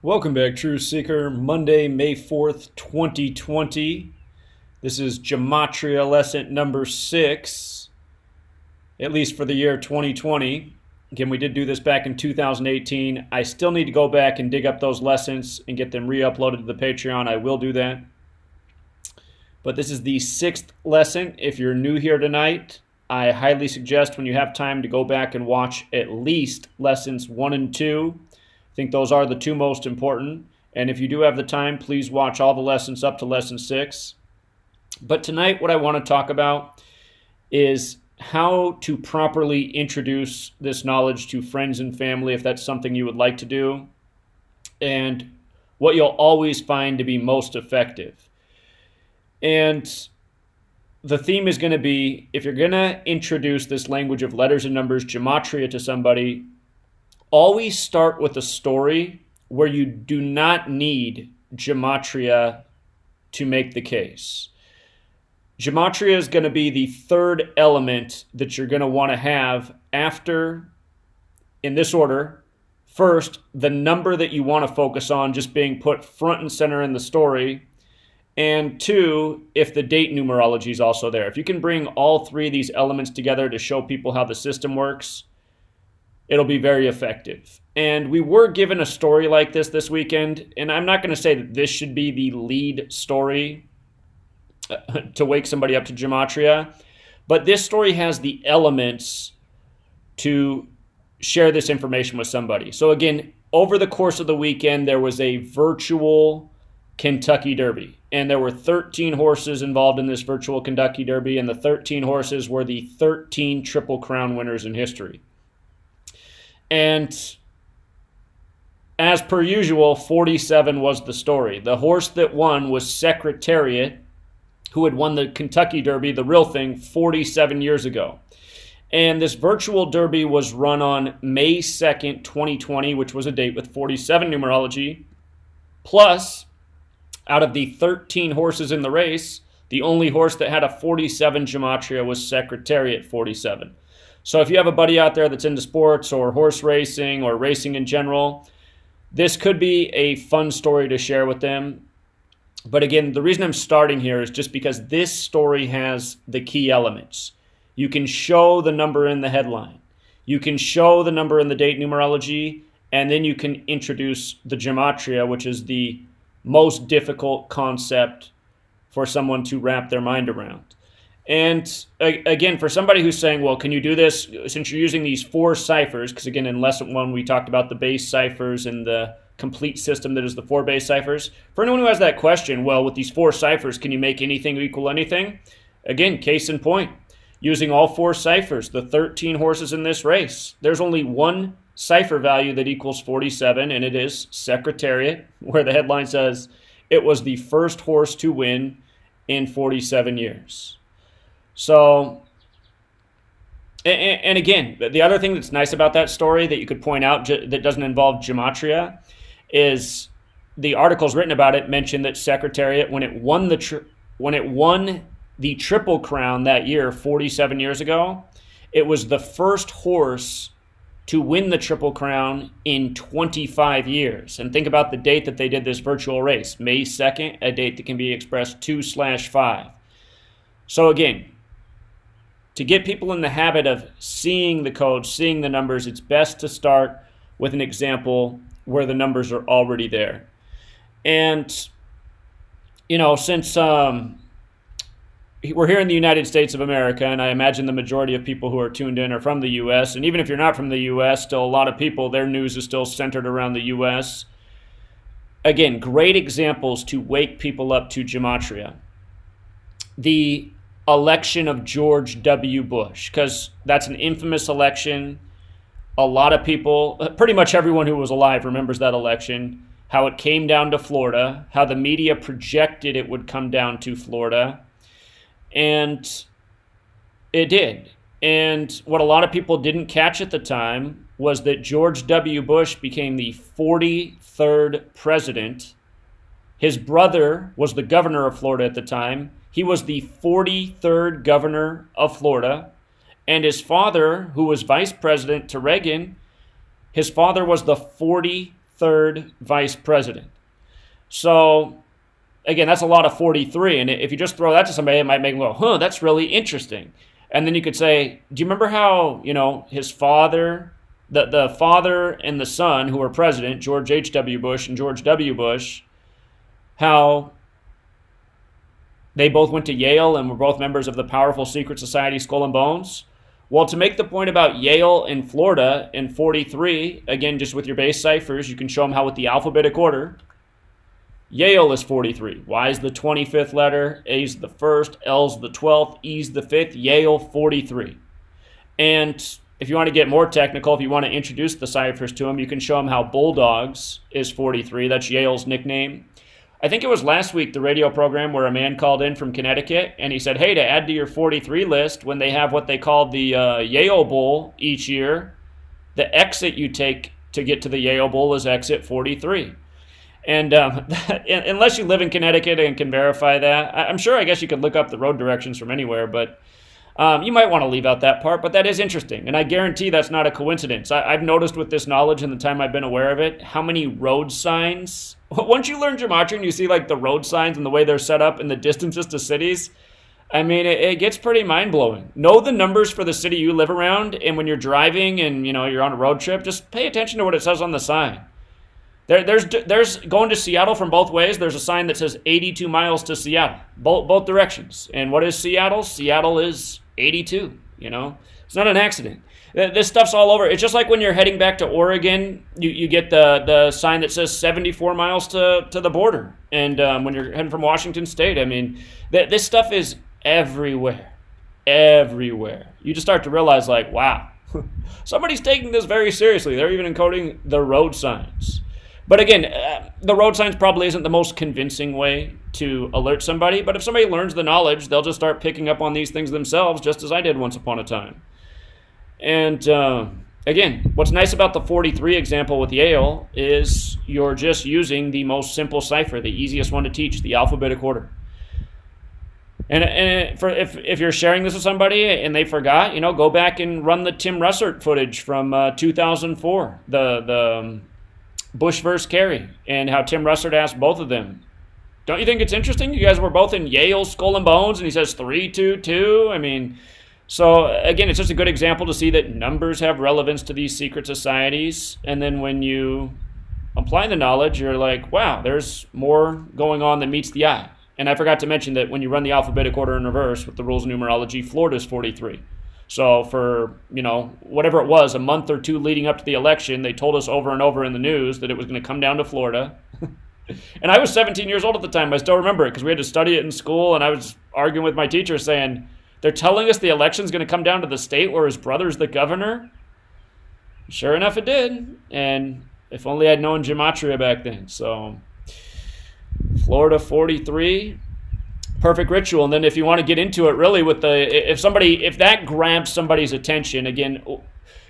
Welcome back, Truth Seeker. Monday, May 4th, 2020. This is Gematria lesson number 6, at least for the year 2020. Again, we did do this back in 2018. I still need to go back and dig up those lessons and get them re-uploaded to the Patreon. I will do that. But this is the 6th lesson. If you're new here tonight, I highly suggest when you have time to go back and watch at least lessons 1 and 2. I think those are the two most important. And if you do have the time, please watch all the lessons up to lesson 6. But tonight, what I want to talk about is how to properly introduce this knowledge to friends and family if that's something you would like to do, and what you'll always find to be most effective. And the theme is going to be, if you're going to introduce this language of letters and numbers, gematria, to somebody, always start with a story where you do not need gematria to make the case. Gematria is going to be the third element that you're going to want to have after, in this order, first, the number that you want to focus on just being put front and center in the story, and 2, if the date numerology is also there. If you can bring all 3 of these elements together to show people how the system works, it'll be very effective. And we were given a story like this weekend, and I'm not going to say that this should be the lead story to wake somebody up to gematria, but this story has the elements to share this information with somebody. So again, over the course of the weekend, there was a virtual Kentucky Derby, and there were 13 horses involved in this virtual Kentucky Derby, and the 13 horses were the 13 Triple Crown winners in history. And as per usual, 47 was the story. The horse that won was Secretariat, who had won the Kentucky Derby, the real thing, 47 years ago. And this virtual Derby was run on May 2nd, 2020, which was a date with 47 numerology. Plus, out of the 13 horses in the race, the only horse that had a 47 gematria was Secretariat 47. So if you have a buddy out there that's into sports or horse racing or racing in general, this could be a fun story to share with them. But again, the reason I'm starting here is just because this story has the key elements. You can show the number in the headline. You can show the number in the date numerology, and then you can introduce the gematria, which is the most difficult concept for someone to wrap their mind around. And again, for somebody who's saying, well, can you do this since you're using these 4 ciphers? Because again, in lesson 1, we talked about the base ciphers and the complete system that is the 4 base ciphers. For anyone who has that question, well, with these 4 ciphers, can you make anything equal anything? Again, case in point, using all 4 ciphers, the 13 horses in this race, there's only one cipher value that equals 47, and it is Secretariat, where the headline says it was the first horse to win in 47 years. So, and again, the other thing that's nice about that story that you could point out that doesn't involve gematria is the articles written about it mention that Secretariat, when it won the Triple Crown that year, 47 years ago, it was the first horse to win the Triple Crown in 25 years. And think about the date that they did this virtual race, May 2nd, a date that can be expressed 2/5. So again, to get people in the habit of seeing the code, seeing the numbers, it's best to start with an example where the numbers are already there. And, since we're here in the United States of America, and I imagine the majority of people who are tuned in are from the U.S., and even if you're not from the U.S., still a lot of people, their news is still centered around the U.S. Again, great examples to wake people up to gematria. The election of George W. Bush, because that's an infamous election. A lot of people, pretty much everyone who was alive remembers that election, how it came down to Florida, how the media projected it would come down to Florida, and it did. And what a lot of people didn't catch at the time was that George W. Bush became the 43rd president. His brother was the governor of Florida at the time. He was the 43rd governor of Florida, and his father, who was vice president to Reagan, his father was the 43rd 43rd vice president. So, again, that's a lot of 43. And if you just throw that to somebody, it might make them go, huh, that's really interesting. And then you could say, do you remember how, his father, the father and the son who were president, George H.W. Bush and George W. Bush, how they both went to Yale and were both members of the powerful secret society Skull and Bones? Well, to make the point about Yale and Florida in 43, again, just with your base ciphers, you can show them how with the alphabetic order, Yale is 43. Y is the 25th letter, A is the 1st, L is the 12th, E is the 5th, Yale 43. And if you want to get more technical, if you want to introduce the ciphers to them, you can show them how Bulldogs is 43. That's Yale's nickname. I think it was last week, the radio program where a man called in from Connecticut and he said, hey, to add to your 43 list, when they have what they call the Yale Bowl each year, the exit you take to get to the Yale Bowl is exit 43. And unless you live in Connecticut and can verify that, I'm sure, I guess you could look up the road directions from anywhere, but you might want to leave out that part, but that is interesting. And I guarantee that's not a coincidence. I've noticed with this knowledge and the time I've been aware of it, how many road signs, once you learn gematria and you see like the road signs and the way they're set up and the distances to cities, I mean, it gets pretty mind-blowing. Know the numbers for the city you live around, and when you're driving and you're on a road trip, just pay attention to what it says on the sign. There's going to Seattle from both ways. There's a sign that says 82 miles to Seattle, both directions. And what is Seattle? Seattle is 82, It's not an accident. This stuff's all over. It's just like when you're heading back to Oregon, you get the sign that says 74 miles to the border. And when you're heading from Washington State, I mean, this stuff is everywhere. Everywhere. You just start to realize, like, wow, somebody's taking this very seriously. They're even encoding the road signs. But again, the road signs probably isn't the most convincing way to alert somebody, but if somebody learns the knowledge, they'll just start picking up on these things themselves, just as I did once upon a time. And again, what's nice about the 43 example with Yale is you're just using the most simple cipher, the easiest one to teach, the alphabetic order. And if you're sharing this with somebody and they forgot, go back and run the Tim Russert footage from 2004, the Bush versus Kerry, and how Tim Russert asked both of them, don't you think it's interesting? You guys were both in Yale Skull and Bones, and he says 322. I mean, so again, it's just a good example to see that numbers have relevance to these secret societies. And then when you apply the knowledge, you're like, wow, there's more going on than meets the eye. And I forgot to mention that when you run the alphabetic order in reverse with the rules of numerology, Florida's 43. So for, whatever it was, a month or two leading up to the election, they told us over and over in the news that it was going to come down to Florida. And I was 17 years old at the time. I still remember it because we had to study it in school, and I was arguing with my teacher saying, they're telling us the election's going to come down to the state where his brother's the governor? Sure enough, it did. And if only I'd known gematria back then. So Florida 43. Perfect ritual. And then if you want to get into it really with if that grabs somebody's attention, again,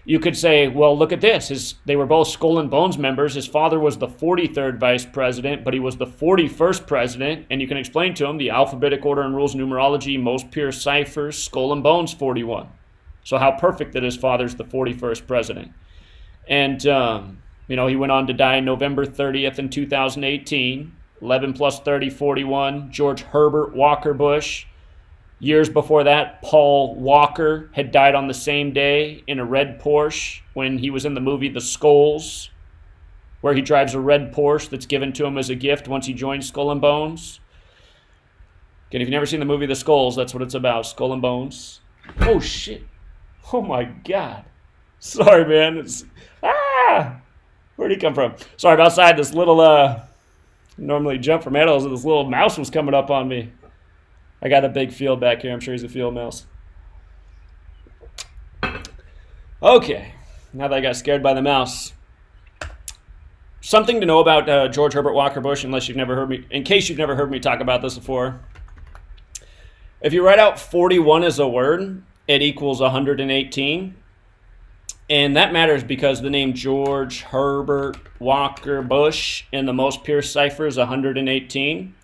you could say, well, look at this. They were both Skull and Bones members. His father was the 43rd vice president, but he was the 41st president. And you can explain to him the alphabetic order and rules of numerology, most pure ciphers, Skull and Bones 41. So how perfect that his father's the 41st president. And, he went on to die November 30th in 2018. 11 plus 30, 41. George Herbert Walker Bush. Years before that, Paul Walker had died on the same day in a red Porsche when he was in the movie The Skulls, where he drives a red Porsche that's given to him as a gift once he joins Skull and Bones. Again, if you've never seen the movie The Skulls, that's what it's about, Skull and Bones. Oh, shit. Oh, my God. Sorry, man. Where'd he come from? Sorry, I'm outside. This little... normally jump from animals, and this little mouse was coming up on me. I got a big field back here. I'm sure he's a field mouse. Okay, now that I got scared by the mouse. Something to know about George Herbert Walker Bush, in case you've never heard me talk about this before. If you write out 41 as a word, it equals 118. And that matters because the name George Herbert Walker Bush in the most pure cipher is 118.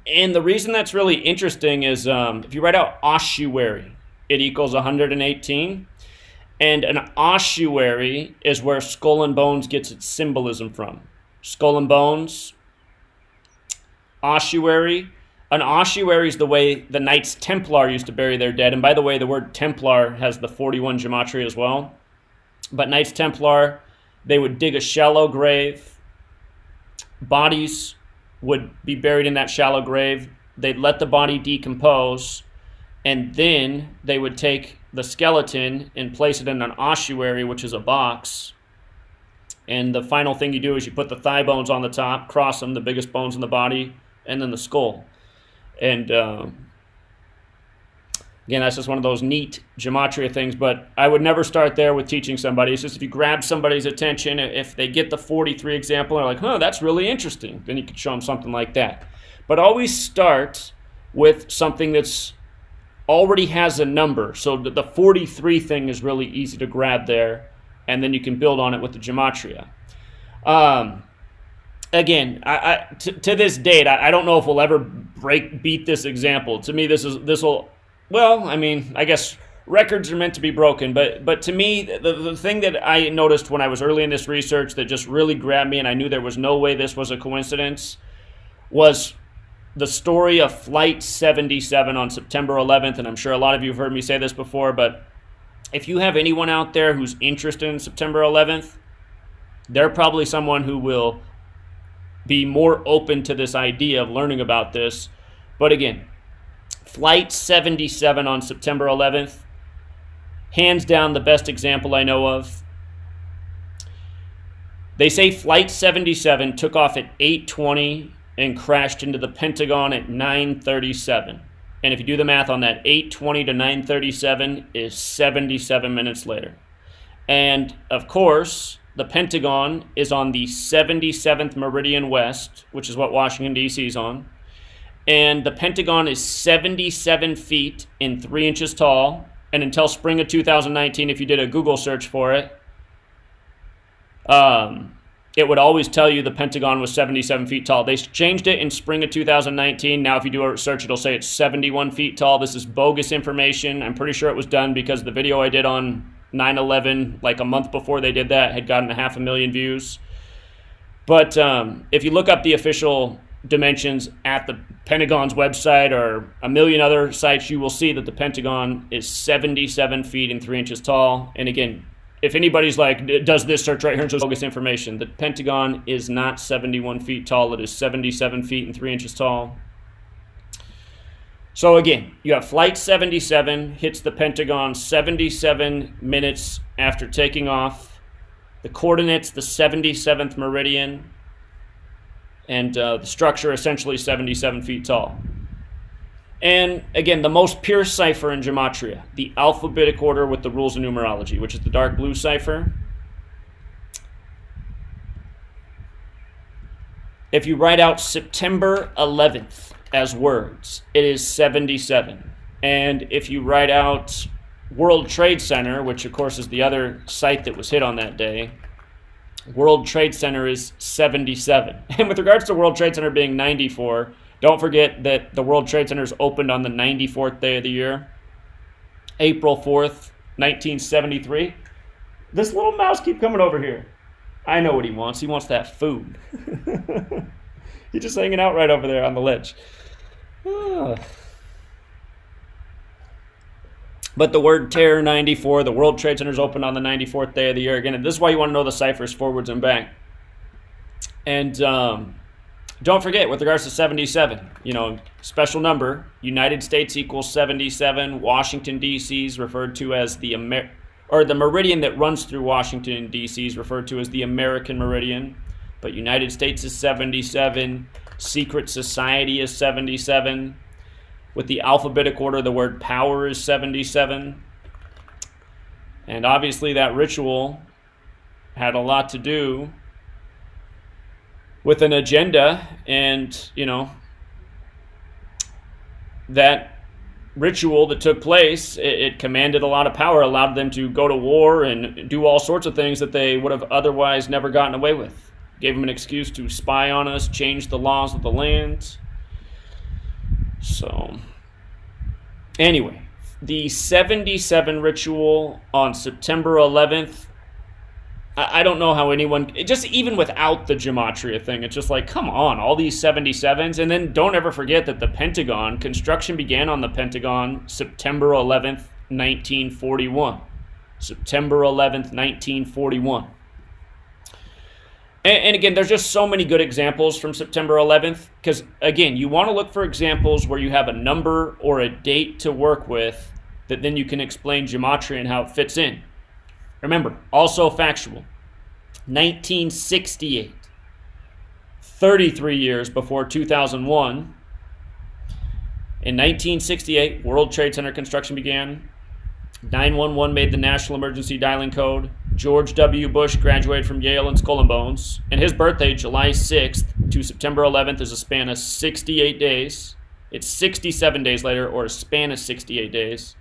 And the reason that's really interesting is if you write out ossuary, it equals 118. And an ossuary is where skull and bones gets its symbolism from. Skull and bones, ossuary. An ossuary is the way the Knights Templar used to bury their dead. And by the way, the word Templar has the 41 Gematria as well. But Knights Templar, they would dig a shallow grave. Bodies would be buried in that shallow grave. They'd let the body decompose. And then they would take the skeleton and place it in an ossuary, which is a box. And the final thing you do is you put the thigh bones on the top, cross them, the biggest bones in the body, and then the skull. And again, that's just one of those neat gematria things, but I would never start there with teaching somebody. It's just if you grab somebody's attention, if they get the 43 example and are like, huh, that's really interesting, then you could show them something like that. But always start with something that's already has a number. So the 43 thing is really easy to grab there, and then you can build on it with the gematria. Again, to this date, I don't know if we'll ever beat this example. To me, this will, well, I mean, I guess records are meant to be broken, but to me, the thing that I noticed when I was early in this research that just really grabbed me, and I knew there was no way this was a coincidence, was the story of Flight 77 on September 11th, and I'm sure a lot of you have heard me say this before, but if you have anyone out there who's interested in September 11th, they're probably someone who will be more open to this idea of learning about this. But again, Flight 77 on September 11th, hands down the best example I know of. They say Flight 77 took off at 8:20 and crashed into the Pentagon at 9:37. And if you do the math on that, 8:20 to 9:37 is 77 minutes later. And of course, the Pentagon is on the 77th Meridian West, which is what Washington, D.C. is on. And the Pentagon is 77 feet and 3 inches tall. And until spring of 2019, if you did a Google search for it, it would always tell you the Pentagon was 77 feet tall. They changed it in spring of 2019. Now, if you do a search, it'll say it's 71 feet tall. This is bogus information. I'm pretty sure it was done because the video I did on 9/11, like a month before they did that, had gotten 500,000 views. But if you look up the official dimensions at the Pentagon's website or a million other sites, you will see that the Pentagon is 77 feet and 3 inches tall. And again, if anybody's like, does this search right here and shows bogus information, the Pentagon is not 71 feet tall. It is 77 feet and 3 inches tall. So again, you have Flight 77 hits the Pentagon 77 minutes after taking off. The coordinates, the 77th meridian, and the structure essentially 77 feet tall. And again, the most pure cipher in Gematria, the alphabetic order with the rules of numerology, which is the dark blue cipher. If you write out September 11th as words, it is 77. And if you write out World Trade Center, which of course is the other site that was hit on that day, World Trade Center is 77. And with regards to World Trade Center being 94, don't forget that the World Trade Center is opened on the 94th day of the year, April 4th, 1973. This little mouse keeps coming over here. I know what he wants. He wants that food. He's just hanging out right over there on the ledge. But the word terror 94, the World Trade Center is opened on the 94th day of the year. Again, and this is why you want to know the ciphers forwards and back. And don't forget, with regards to 77, special number, United States equals 77. Washington, D.C. is referred to as the meridian that runs through Washington, D.C. is referred to as the American meridian. But United States is 77. Secret society is 77. With the alphabetic order, the word power is 77. And obviously that ritual had a lot to do with an agenda, and, that ritual that took place, it commanded a lot of power, allowed them to go to war and do all sorts of things that they would have otherwise never gotten away with. Gave them an excuse to spy on us, change the laws of the land. So, anyway, The 77 ritual on September 11th, I don't know how anyone, just even without the Gematria thing, it's just like, come on, all these 77s. And then don't ever forget that the Pentagon, construction began on the Pentagon September 11th, 1941. September 11th, 1941. And again, there's just so many good examples from September 11th, because again, you want to look for examples where you have a number or a date to work with that then you can explain Gematria and how it fits in. Remember, also factual, 1968, 33 years before 2001. In 1968, World Trade Center construction began. 911 made the National Emergency Dialing Code. George W. Bush graduated from Yale and Skull and Bones. And his birthday, July 6th to September 11th, is a span of 68 days. It's 67 days later, or a span of 68 days.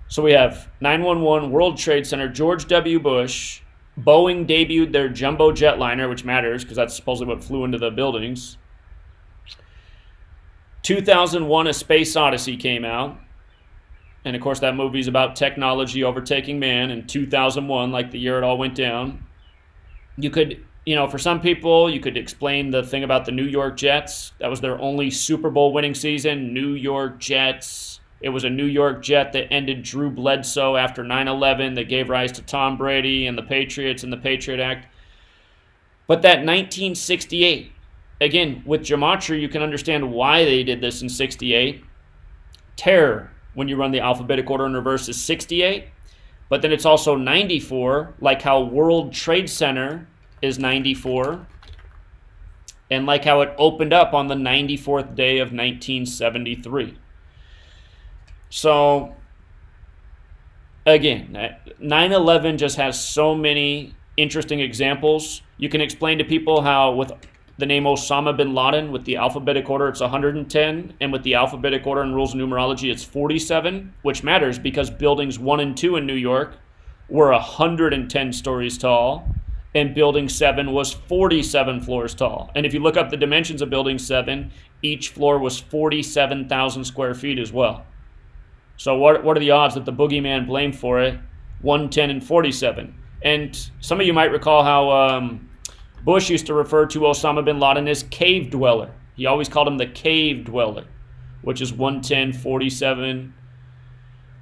So we have 911, World Trade Center, George W. Bush. Boeing debuted their jumbo jetliner, which matters because that's supposedly what flew into the buildings. 2001, A Space Odyssey came out. And of course, that movie's about technology overtaking man in 2001, like the year it all went down. You could, for some people, you could explain the thing about the New York Jets. That was their only Super Bowl winning season, New York Jets. It was a New York Jet that ended Drew Bledsoe after 9/11 that gave rise to Tom Brady and the Patriots and the Patriot Act. But that 1968, again, with Gematria, you can understand why they did this in 68. Terror, when you run the alphabetic order in reverse, is 68. But then it's also 94, like how World Trade Center is 94. And like how it opened up on the 94th day of 1973. So, again, 9/11 just has so many interesting examples. You can explain to people how with the name Osama bin Laden, with the alphabetic order, it's 110, and with the alphabetic order and rules of numerology, it's 47, which matters because buildings 1 and 2 in New York were 110 stories tall, and building 7 was 47 floors tall. And if you look up the dimensions of building 7, each floor was 47,000 square feet as well. So what are the odds that the boogeyman blamed for it? 110 and 47. And some of you might recall how Bush used to refer to Osama bin Laden as cave dweller. He always called him the cave dweller, which is 110, 47.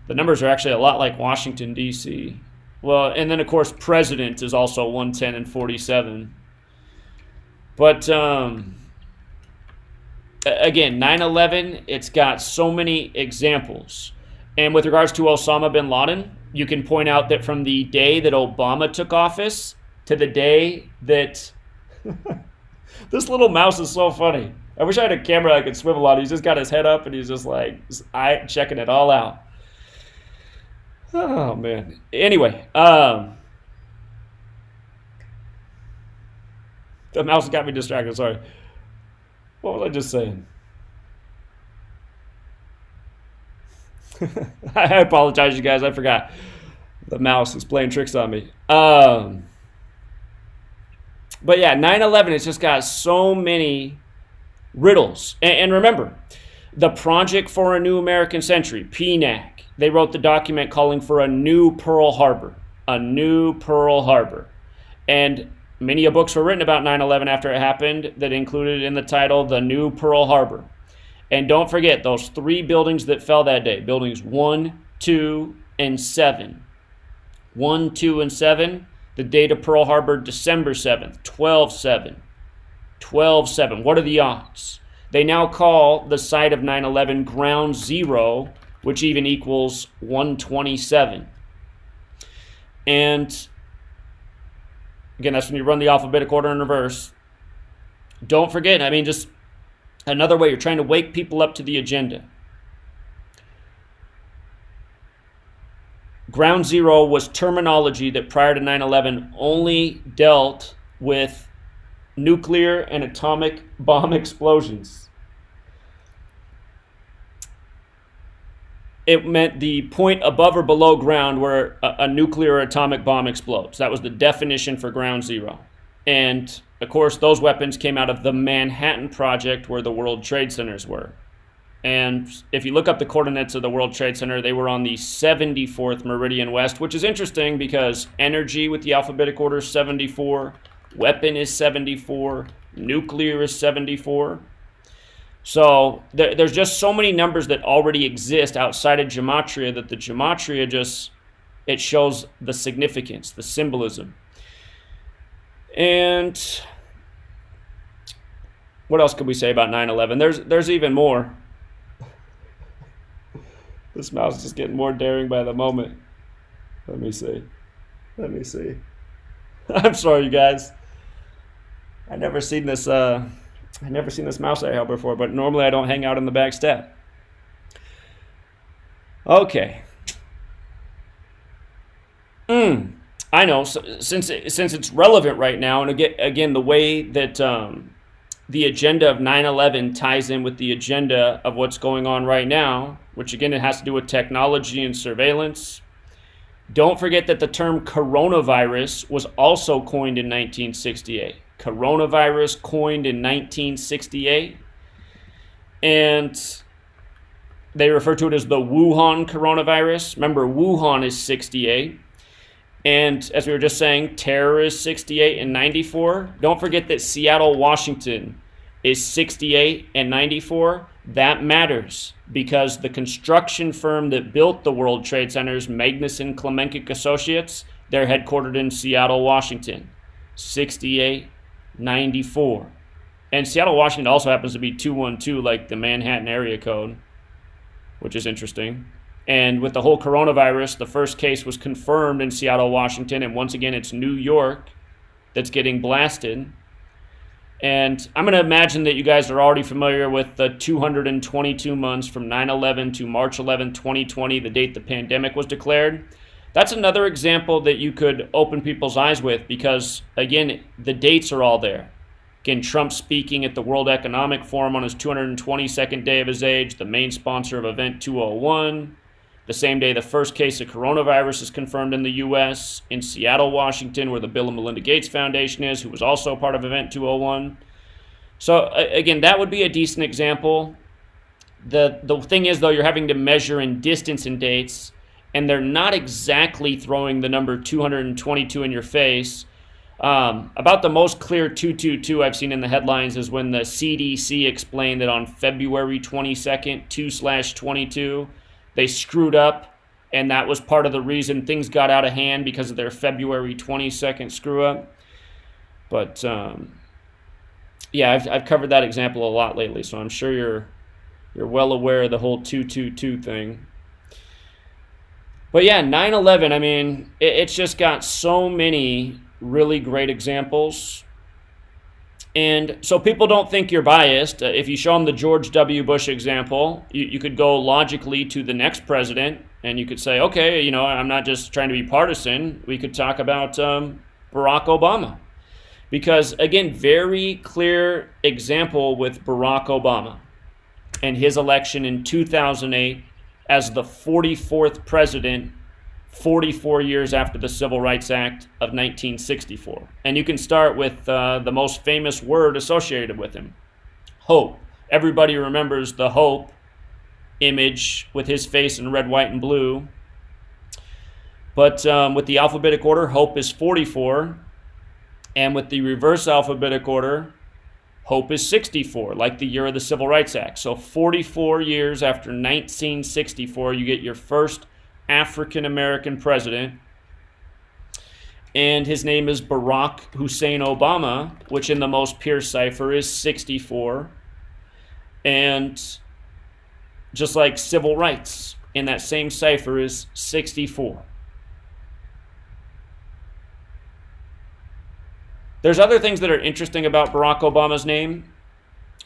The numbers are actually a lot like Washington, D.C. Well, and then, of course, president is also 110 and 47. But, again, 9/11, it's got so many examples. And with regards to Osama bin Laden, you can point out that from the day that Obama took office to the day that... This little mouse is so funny. I wish I had a camera I could swivel on. He's just got his head up and he's just like, checking it all out. Oh, man. Anyway, the mouse got me distracted. Sorry. What was I just saying? I apologize, you guys. I forgot. The mouse is playing tricks on me. But yeah, 9/11, it's just got so many riddles. And remember, the Project for a New American Century, PNAC, they wrote the document calling for a new Pearl Harbor. A new Pearl Harbor. And many books were written about 9/11 after it happened that included in the title, The New Pearl Harbor. And don't forget those 3 buildings that fell that day. Buildings 1, 2, and 7. 1, 2, and 7. The date of Pearl Harbor, December 7th, 12/7. 12/7. What are the odds? They now call the site of 9/11 Ground Zero, which even equals 127. And again, that's when you run the alphabetic order in reverse. Don't forget, just another way you're trying to wake people up to the agenda. Ground Zero was terminology that prior to 9/11 only dealt with nuclear and atomic bomb explosions. It meant the point above or below ground where a nuclear or atomic bomb explodes. That was the definition for Ground Zero. And of course, those weapons came out of the Manhattan Project where the World Trade Centers were. And if you look up the coordinates of the World Trade Center, they were on the 74th Meridian West, which is interesting because energy with the alphabetic order is 74, weapon is 74, nuclear is 74. So there's just so many numbers that already exist outside of Gematria that the Gematria just, it shows the significance, the symbolism. And what else could we say about 9/11? There's even more. This mouse is just getting more daring by the moment. Let me see. I'm sorry, you guys. I've never seen this mouse I held before, but normally I don't hang out in the back step. Okay. I know. So, since it's relevant right now, and again, the way that the agenda of 9/11 ties in with the agenda of what's going on right now, which again, it has to do with technology and surveillance. Don't forget that the term coronavirus was also coined in 1968. Coronavirus coined in 1968. And they refer to it as the Wuhan coronavirus. Remember, Wuhan is 68. And as we were just saying, terror is 68 and 94. Don't forget that Seattle, Washington is 68 and 94. That matters because the construction firm that built the World Trade Centers, Magnusson Klemencic Associates, they're headquartered in Seattle, Washington. 68, 94. And Seattle, Washington also happens to be 212, like the Manhattan area code, which is interesting. And with the whole coronavirus, the first case was confirmed in Seattle, Washington. And once again, it's New York that's getting blasted. And I'm going to imagine that you guys are already familiar with the 222 months from 9/11 to March 11, 2020, the date the pandemic was declared. That's another example that you could open people's eyes with because, again, the dates are all there. Again, Trump speaking at the World Economic Forum on his 222nd day of his age, the main sponsor of Event 201. The same day the first case of coronavirus is confirmed in the U.S., in Seattle, Washington, where the Bill and Melinda Gates Foundation is, who was also part of Event 201. So, again, that would be a decent example. The thing is, though, you're having to measure in distance and dates, and they're not exactly throwing the number 222 in your face. About the most clear 222 I've seen in the headlines is when the CDC explained that on February 22nd, 2/22, they screwed up, and that was part of the reason things got out of hand because of their February 22nd screw up. But yeah, I've covered that example a lot lately, so I'm sure you're well aware of the whole 222 thing. But yeah, 9/11, I mean, it's just got so many really great examples. And so people don't think you're biased. If you show them the George W. Bush example, you could go logically to the next president, and you could say, okay, you know, I'm not just trying to be partisan. We could talk about Barack Obama. Because, again, very clear example with Barack Obama and his election in 2008 as the 44th president 44 years after the Civil Rights Act of 1964. And you can start with the most famous word associated with him, hope. Everybody remembers the hope image with his face in red, white, and blue. But with the alphabetic order, hope is 44. And with the reverse alphabetic order, hope is 64, like the year of the Civil Rights Act. So 44 years after 1964, you get your first African-American president, and his name is Barach Hussein Obama, which in the most pure cipher is 64. And just like civil rights in that same cipher is 64. There's other things that are interesting about Barack Obama's name.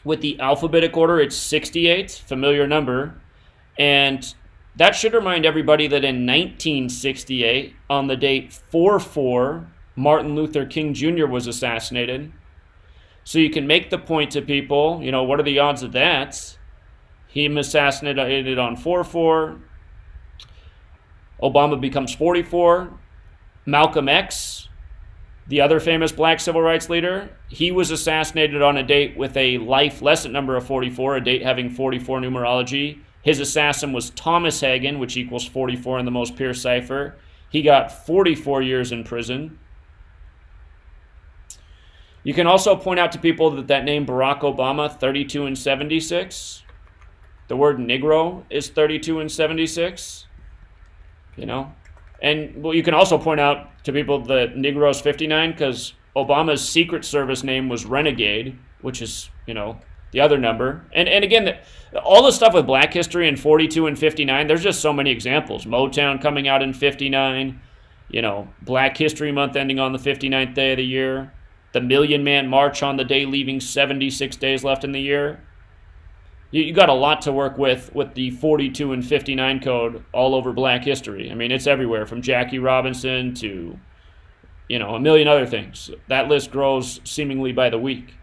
With the alphabetic order, it's 68, familiar number, and that should remind everybody that in 1968, on the date 4/4, Martin Luther King Jr. was assassinated. So you can make the point to people, you know, what are the odds of that? Him assassinated on 4/4. Obama becomes 44. Malcolm X the other famous black civil rights leader, he was assassinated on a date with a life lesson number of 44, a date having 44 numerology. His assassin was Thomas Hagan, which equals 44 in the most pure cipher. He got 44 years in prison. You can also point out to people that name Barack Obama, 32 and 76. The word Negro is 32 and 76. You know? And well, you can also point out to people that Negro is 59 because Obama's Secret Service name was Renegade, which is, you know, the other number. And again, all the stuff with black history in 42 and 59, there's just so many examples. Motown coming out in 59, you know, Black History Month ending on the 59th day of the year, the Million Man March on the day leaving 76 days left in the year. You got a lot to work with the 42 and 59 code all over black history. I mean, it's everywhere from Jackie Robinson to, you know, a million other things. That list grows seemingly by the week.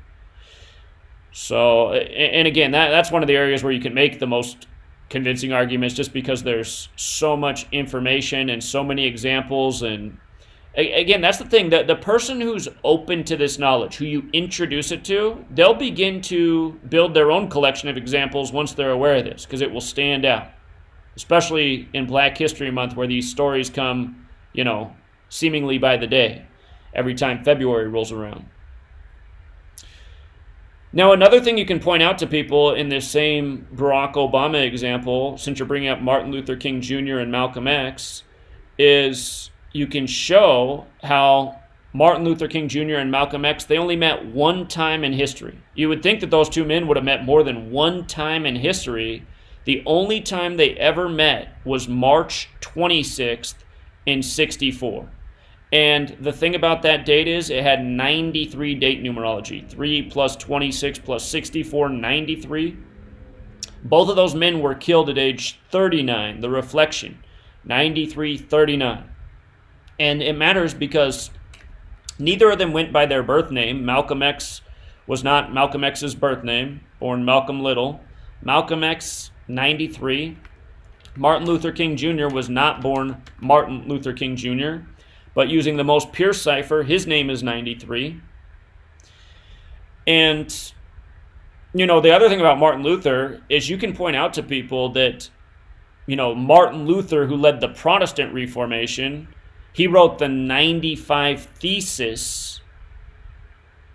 So, and again, that's one of the areas where you can make the most convincing arguments just because there's so much information and so many examples. And again, that's the thing, that the person who's open to this knowledge, who you introduce it to, they'll begin to build their own collection of examples once they're aware of this, because it will stand out, especially in Black History Month where these stories come, you know, seemingly by the day every time February rolls around. Now, another thing you can point out to people in this same Barack Obama example, since you're bringing up Martin Luther King Jr. and Malcolm X, is you can show how Martin Luther King Jr. and Malcolm X, they only met one time in history. You would think that those two men would have met more than one time in history. The only time they ever met was March 26th in 64. And the thing about that date is it had 93 date numerology. 3 plus 26 plus 64, 93. Both of those men were killed at age 39, the reflection, 93, 39. And it matters because neither of them went by their birth name. Malcolm X was not Malcolm X's birth name, born Malcolm Little. Malcolm X, 93. Martin Luther King Jr. was not born Martin Luther King Jr., but using the most pure cipher, his name is 93. And, you know, the other thing about Martin Luther is you can point out to people that, you know, Martin Luther, who led the Protestant Reformation, he wrote the 95 Thesis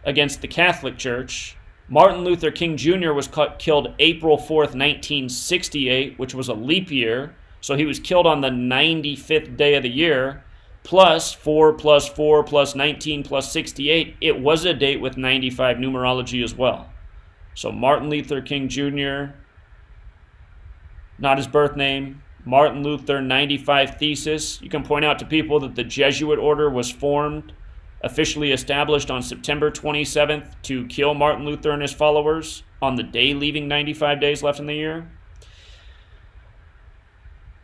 against the Catholic Church. Martin Luther King Jr. was killed April 4th, 1968, which was a leap year. So he was killed on the 95th day of the year. Plus 4 plus 4 plus 19 plus 68, it was a date with 95 numerology as well. So Martin Luther King Jr., not his birth name, Martin Luther 95 Thesis. You can point out to people that the Jesuit order was formed, officially established on September 27th to kill Martin Luther and his followers on the day leaving 95 days left in the year.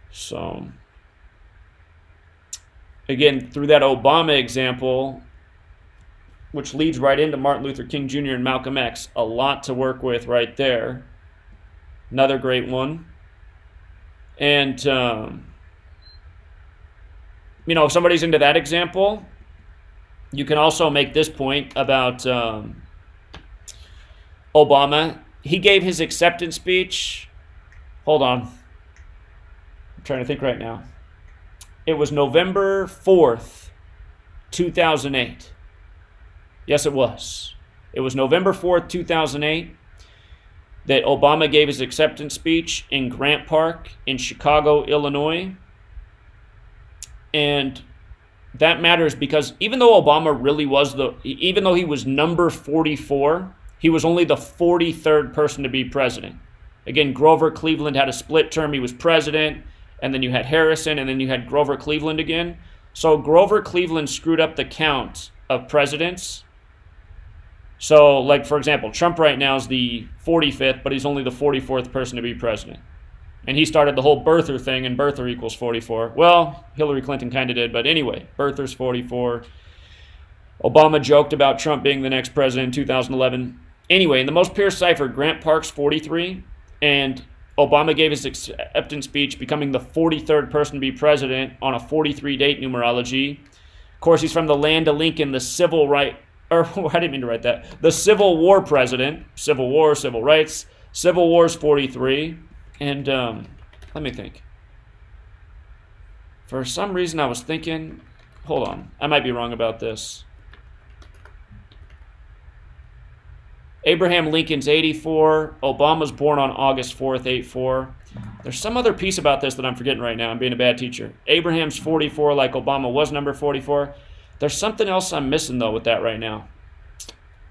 So again, through that Obama example, which leads right into Martin Luther King Jr. and Malcolm X, a lot to work with right there. Another great one. And, you know, if somebody's into that example, you can also make this point about Obama. He gave his acceptance speech. Hold on. I'm trying to think right now. It was November 4th, 2008. Yes, it was. It was November 4th, 2008 that Obama gave his acceptance speech in Grant Park in Chicago, Illinois. And that matters because even though Obama really was even though he was number 44, he was only the 43rd person to be president. Again, Grover Cleveland had a split term. He was president. And then you had Harrison, and then you had Grover Cleveland again. So Grover Cleveland screwed up the count of presidents. So, like, for example, Trump right now is the 45th, but he's only the 44th person to be president. And he started the whole birther thing, and birther equals 44. Well, Hillary Clinton kind of did, but anyway, birther's 44. Obama joked about Trump being the next president in 2011. Anyway, in the most pure cipher, Grant Park's 43, and Obama gave his acceptance speech, becoming the 43rd person to be president on a 43 date numerology. course, he's from the land of Lincoln, the civil right, or I didn't mean to write that. The Civil War president. Civil War, civil rights. Civil War's 43. And let me think. For some reason I was thinking, hold on, I might be wrong about this. Abraham Lincoln's 84. Obama's born on August 4th, 84. There's some other piece about this that I'm forgetting right now. I'm being a bad teacher. Abraham's 44, like Obama was number 44. There's something else I'm missing, though, with that right now.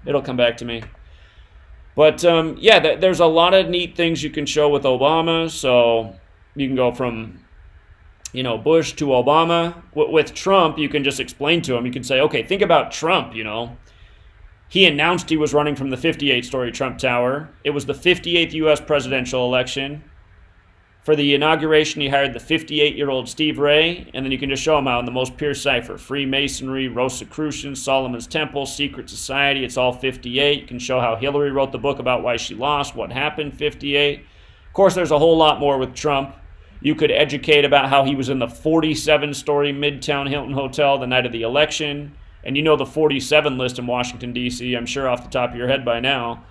It'll come back to me. But, yeah, there's a lot of neat things you can show with Obama. So you can go from, you know, Bush to Obama. With Trump, you can just explain to him. You can say, okay, think about Trump, you know. He announced he was running from the 58-story Trump Tower. It was the 58th U.S. presidential election. For the inauguration, he hired the 58-year-old Steve Ray, and then you can just show him out in the most pure cipher. Freemasonry, Rosicrucians, Solomon's Temple, Secret Society, it's all 58. You can show how Hillary wrote the book about why she lost, what happened, 58. Of course, there's a whole lot more with Trump. You could educate about how he was in the 47-story Midtown Hilton Hotel the night of the election. And you know the 47 list in Washington, D.C., I'm sure off the top of your head by now.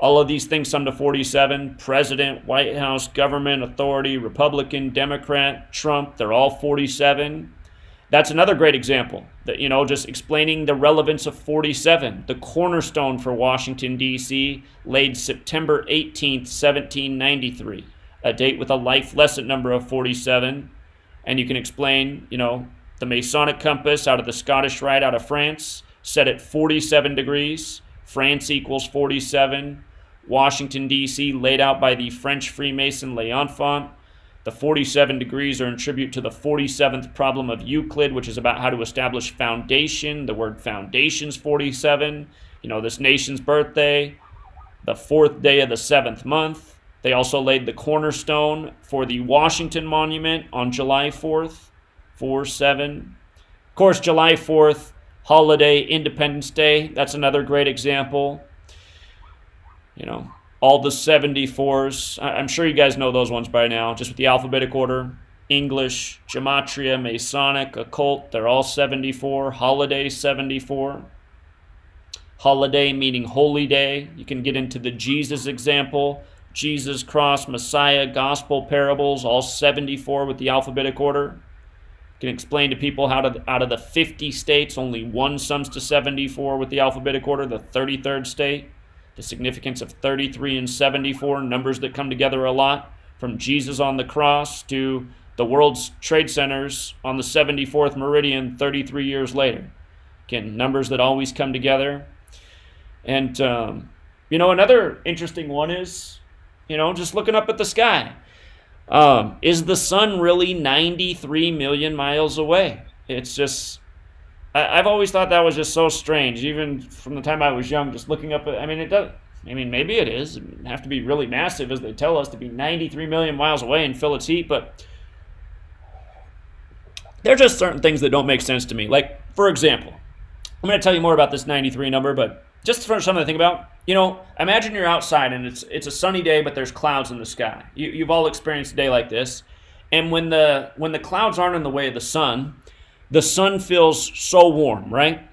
All of these things sum to 47. President, White House, government, authority, Republican, Democrat, Trump, they're all 47. That's another great example, that, you know, just explaining the relevance of 47. The cornerstone for Washington, D.C., laid September 18th, 1793, a date with a life lesson number of 47. And you can explain, you know, the Masonic compass out of the Scottish Rite out of France, set at 47 degrees. France equals 47. Washington, D.C., laid out by the French Freemason L'Enfant. The 47 degrees are in tribute to the 47th problem of Euclid, which is about how to establish foundation. The word foundation's 47. You know, this nation's birthday, the 4th day of the 7th month. They also laid the cornerstone for the Washington Monument on July 4th. 4/7. Of course, July 4th, holiday, Independence Day. That's another great example. You know, all the 74s. I'm sure you guys know those ones by now, just with the alphabetic order. English, Gematria, Masonic, occult, they're all 74. Holiday, 74. Holiday meaning holy day. You can get into the Jesus example. Jesus, cross, Messiah, gospel, parables, all 74 with the alphabetic order. Can explain to people how out of the 50 states, only one sums to 74 with the alphabetic order, the 33rd state. The significance of 33 and 74, numbers that come together a lot, from Jesus on the cross to the World's Trade Centers on the 74th meridian 33 years later. Again, numbers that always come together. And, you know, another interesting one is, you know, just looking up at the sky. Is the sun really 93 million miles away? It's just, I've always thought that was just so strange, even from the time I was young, just looking up at, I mean, maybe it is. It would have to be really massive, as they tell us, to be 93 million miles away and feel its heat, but there are just certain things that don't make sense to me. Like, for example, I'm going to tell you more about this 93 number, but just for something to think about. You know, imagine you're outside and it's a sunny day, but there's clouds in the sky. You've all experienced a day like this. And when the clouds aren't in the way of the sun feels so warm, right?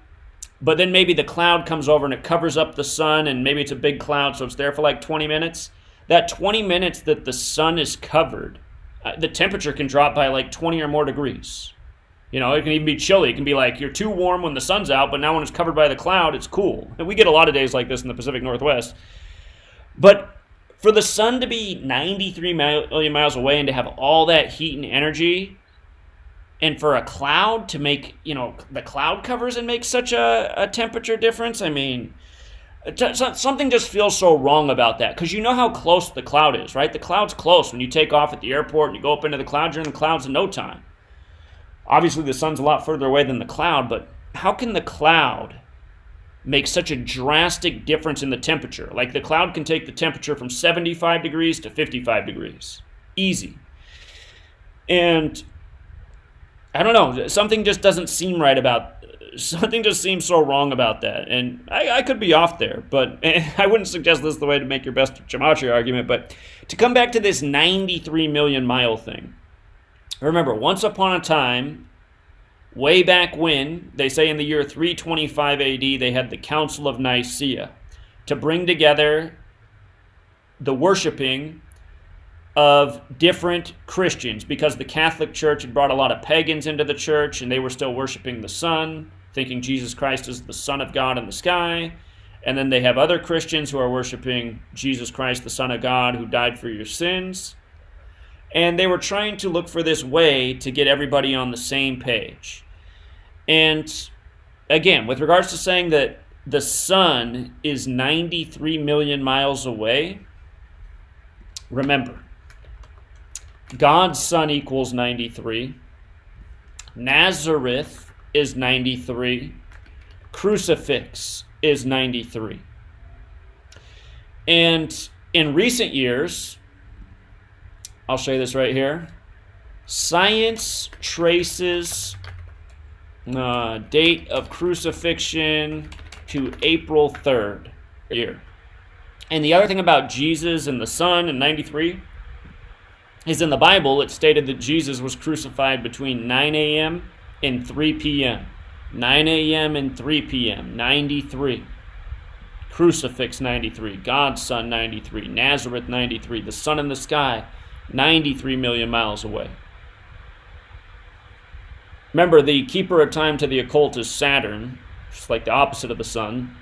But then maybe the cloud comes over and it covers up the sun, and maybe it's a big cloud, so it's there for like 20 minutes. That 20 minutes that the sun is covered, the temperature can drop by like 20 or more degrees. You know, it can even be chilly. It can be like you're too warm when the sun's out, but now when it's covered by the cloud, it's cool. And we get a lot of days like this in the Pacific Northwest. But for the sun to be 93 million miles away and to have all that heat and energy, and for a cloud to make, you know, the cloud covers and make such a temperature difference, I mean, something just feels so wrong about that. Because you know how close the cloud is, right? The cloud's close. When you take off at the airport and you go up into the cloud, you're in the clouds in no time. Obviously, the sun's a lot further away than the cloud, but how can the cloud make such a drastic difference in the temperature? Like, the cloud can take the temperature from 75 degrees to 55 degrees. Easy. And I don't know, something just doesn't seem right about, something just seems so wrong about that. And I could be off there, but I wouldn't suggest this is the way to make your best Gematria argument. But to come back to this 93 million mile thing, remember, once upon a time, Way back when, they say in the year 325 AD, they had the Council of Nicaea to bring together the worshiping of different Christians, because the Catholic Church had brought a lot of pagans into the church and they were still worshiping the sun, thinking Jesus Christ is the Son of God in the sky. And then they have other Christians who are worshiping Jesus Christ, the Son of God, who died for your sins. And they were trying to look for this way to get everybody on the same page. And again, with regards to saying that the sun is 93 million miles away, remember, God's sun equals 93. Nazareth is 93. Crucifix is 93. And in recent years, I'll show you this right here. Science traces date of crucifixion to April 3rd year. And the other thing about Jesus and the sun and 93 is in the Bible, it stated that Jesus was crucified between 9 a.m. and 3 p.m. 9 a.m. and 3 p.m. 93. Crucifix 93. God's Son 93. Nazareth 93. The sun in the sky 93 million miles away. Remember, the keeper of time to the occult is Saturn, just like the opposite of the sun.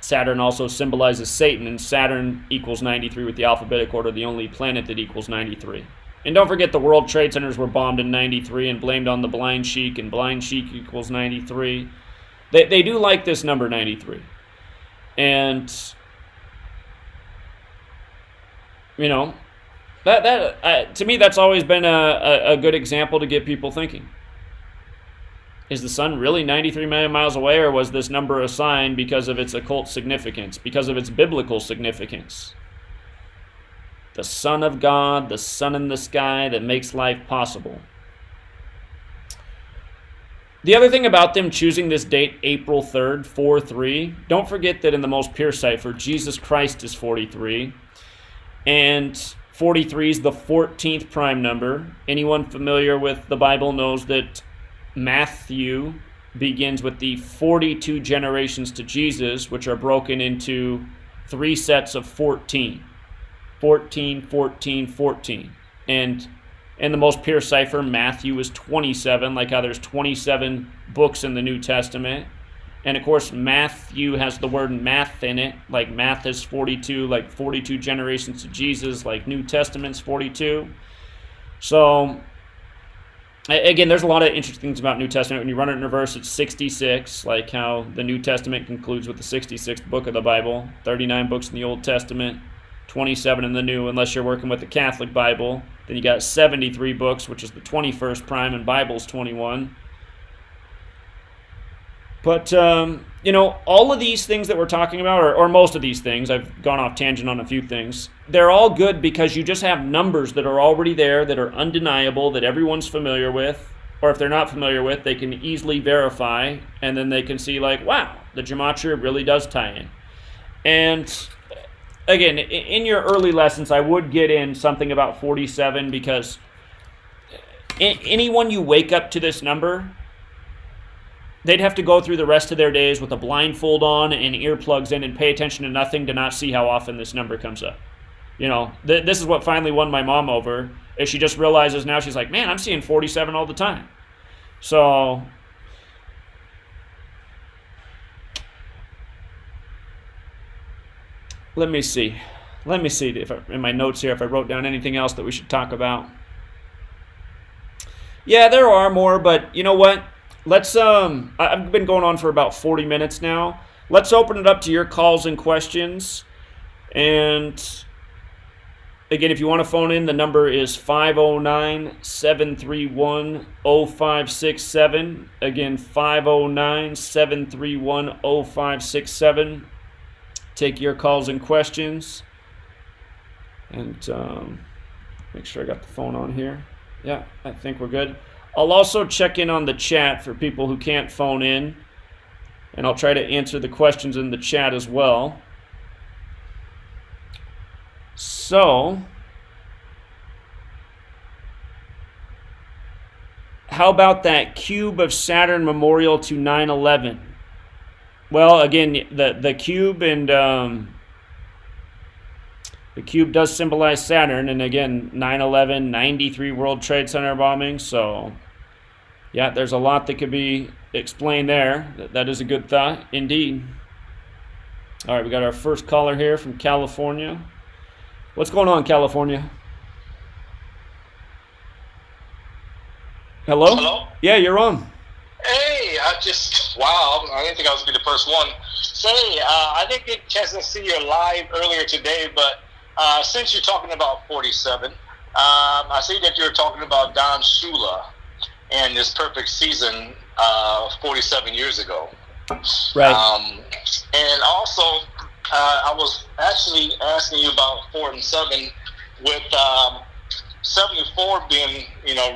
Saturn also symbolizes Satan, and Saturn equals 93 with the alphabetic order, the only planet that equals 93. And don't forget the World Trade Centers were bombed in 93 and blamed on the blind sheik, and blind sheik equals 93. They do like this number 93. And, you know, to me that's always been a good example to get people thinking. Is the sun really 93 million miles away, or was this number assigned because of its occult significance, because of its biblical significance? The Son of God, the sun in the sky that makes life possible. The other thing about them choosing this date, April 3rd, 4-3, don't forget that in the most pure cipher, Jesus Christ is 43, and 43 is the 14th prime number. Anyone familiar with the Bible knows that Matthew begins with the 42 generations to Jesus, which are broken into 3 sets of 14. 14, 14, 14. And in the most pure cipher, Matthew is 27, like how there's 27 books in the New Testament. And of course, Matthew has the word math in it, like math is 42, like 42 generations to Jesus, like New Testament's 42. So, again, there's a lot of interesting things about New Testament. When you run it in reverse, it's 66, like how the New Testament concludes with the 66th book of the Bible, 39 books in the Old Testament, 27 in the New, unless you're working with the Catholic Bible. Then you got 73 books, which is the 21st prime, and Bible's 21. But, you know, all of these things that we're talking about, or most of these things, I've gone off tangent on a few things, they're all good because you just have numbers that are already there, that are undeniable, that everyone's familiar with, or if they're not familiar with, they can easily verify, and then they can see like, wow, the Gematria really does tie in. And again, in your early lessons, I would get in something about 47, because anyone you wake up to this number, they'd have to go through the rest of their days with a blindfold on and earplugs in and pay attention to nothing to not see how often this number comes up. You know, this is what finally won my mom over, is she just realizes now, she's like, man, I'm seeing 47 all the time. So, let me see if in my notes here if I wrote down anything else that we should talk about. Yeah, there are more, but you know what? Let's I've been going on for about 40 minutes now. Let's open it up to your calls and questions. And again, if you want to phone in, the number is 509-731-0567. Again, 509-731-0567. Take your calls and questions. And make sure I got the phone on here. Yeah, I think we're good. I'll also check in on the chat for people who can't phone in, and I'll try to answer the questions in the chat as well. So, how about that cube of Saturn memorial to 9/11? Well, again, the cube and the cube does symbolize Saturn, and again, 9/11, 93 World Trade Center bombing. So, yeah, there's a lot that could be explained there. That is a good thought, indeed. All right, we got our first caller here from California. What's going on, California? Hello? Hello? Yeah, you're on. Hey, wow, I didn't think I was going to be the first one. Say, I didn't get a chance to see your live earlier today, but since you're talking about 47, I see that you're talking about Don Shula and his perfect season 47 years ago. Right. And also, I was actually asking you about 4 and 7 with 74 being,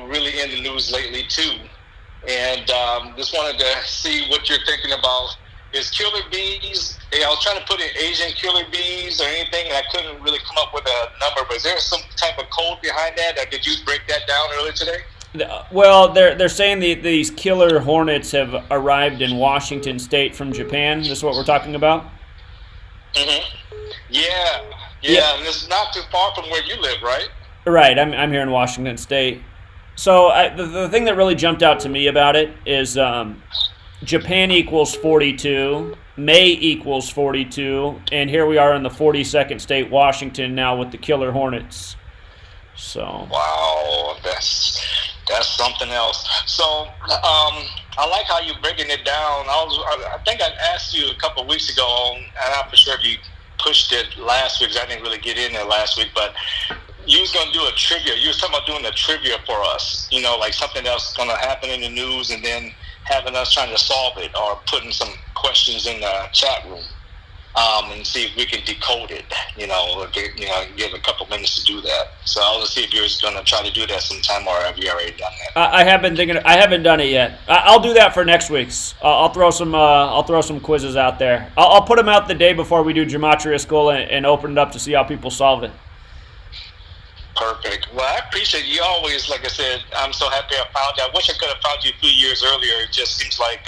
really in the news lately too. And just wanted to see what you're thinking about. Is killer bees, I was trying to put in Asian killer bees or anything, and I couldn't really come up with a number, but is there some type of code behind that? Did you break that down earlier today? Well, they're saying these killer hornets have arrived in Washington State from Japan. This is what we're talking about? Mm-hmm. Yeah, and it's not too far from where you live, right? Right, I'm here in Washington State. So the thing that really jumped out to me about it is Japan equals 42, May equals 42, and here we are in the 42nd state, Washington, now with the killer hornets. So wow, that's something else. So I like how you're breaking it down. I think I asked you a couple of weeks ago, and I'm not for sure if you pushed it last week, because I didn't really get in there last week, but you was going to do a trivia. You was talking about doing a trivia for us, like something else going to happen in the news, and then having us trying to solve it or putting some questions in the chat room and see if we can decode it, give a couple minutes to do that. So I was to see if you were going to try to do that sometime, or have you already done that? I have been thinking. I haven't done it yet. I'll do that for next week's. I'll throw some quizzes out there. I'll put them out the day before we do Gematria School and open it up to see how people solve it. Perfect. Well, I appreciate you always. Like I said, I'm so happy I found you. I wish I could have found you a few years earlier. It just seems like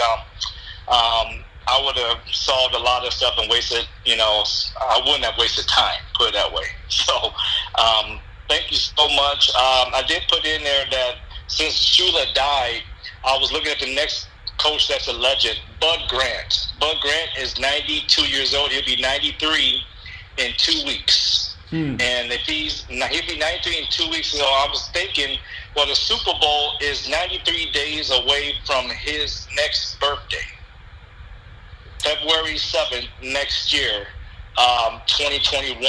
I would have solved a lot of stuff and wasted, I wouldn't have wasted time, put it that way. So thank you so much. I did put in there that since Shula died, I was looking at the next coach that's a legend, Bud Grant. Bud Grant is 92 years old. He'll be 93 in 2 weeks. And if he'll be 93 in 2 weeks, so I was thinking, well, the Super Bowl is 93 days away from his next birthday. February 7th next year, 2021,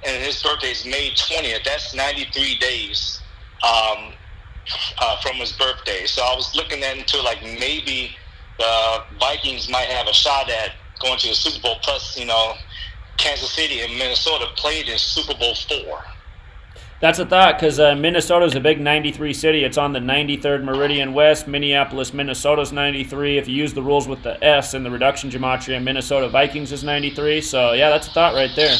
and his birthday is May 20th. That's 93 days from his birthday. So I was looking into maybe the Vikings might have a shot at going to the Super Bowl. Plus, Kansas City and Minnesota played in Super Bowl 4. That's a thought, because Minnesota's a big 93 city. It's on the 93rd Meridian West. Minneapolis, Minnesota's 93. If you use the rules with the S in the reduction gematria, Minnesota Vikings is 93. So, yeah, that's a thought right there.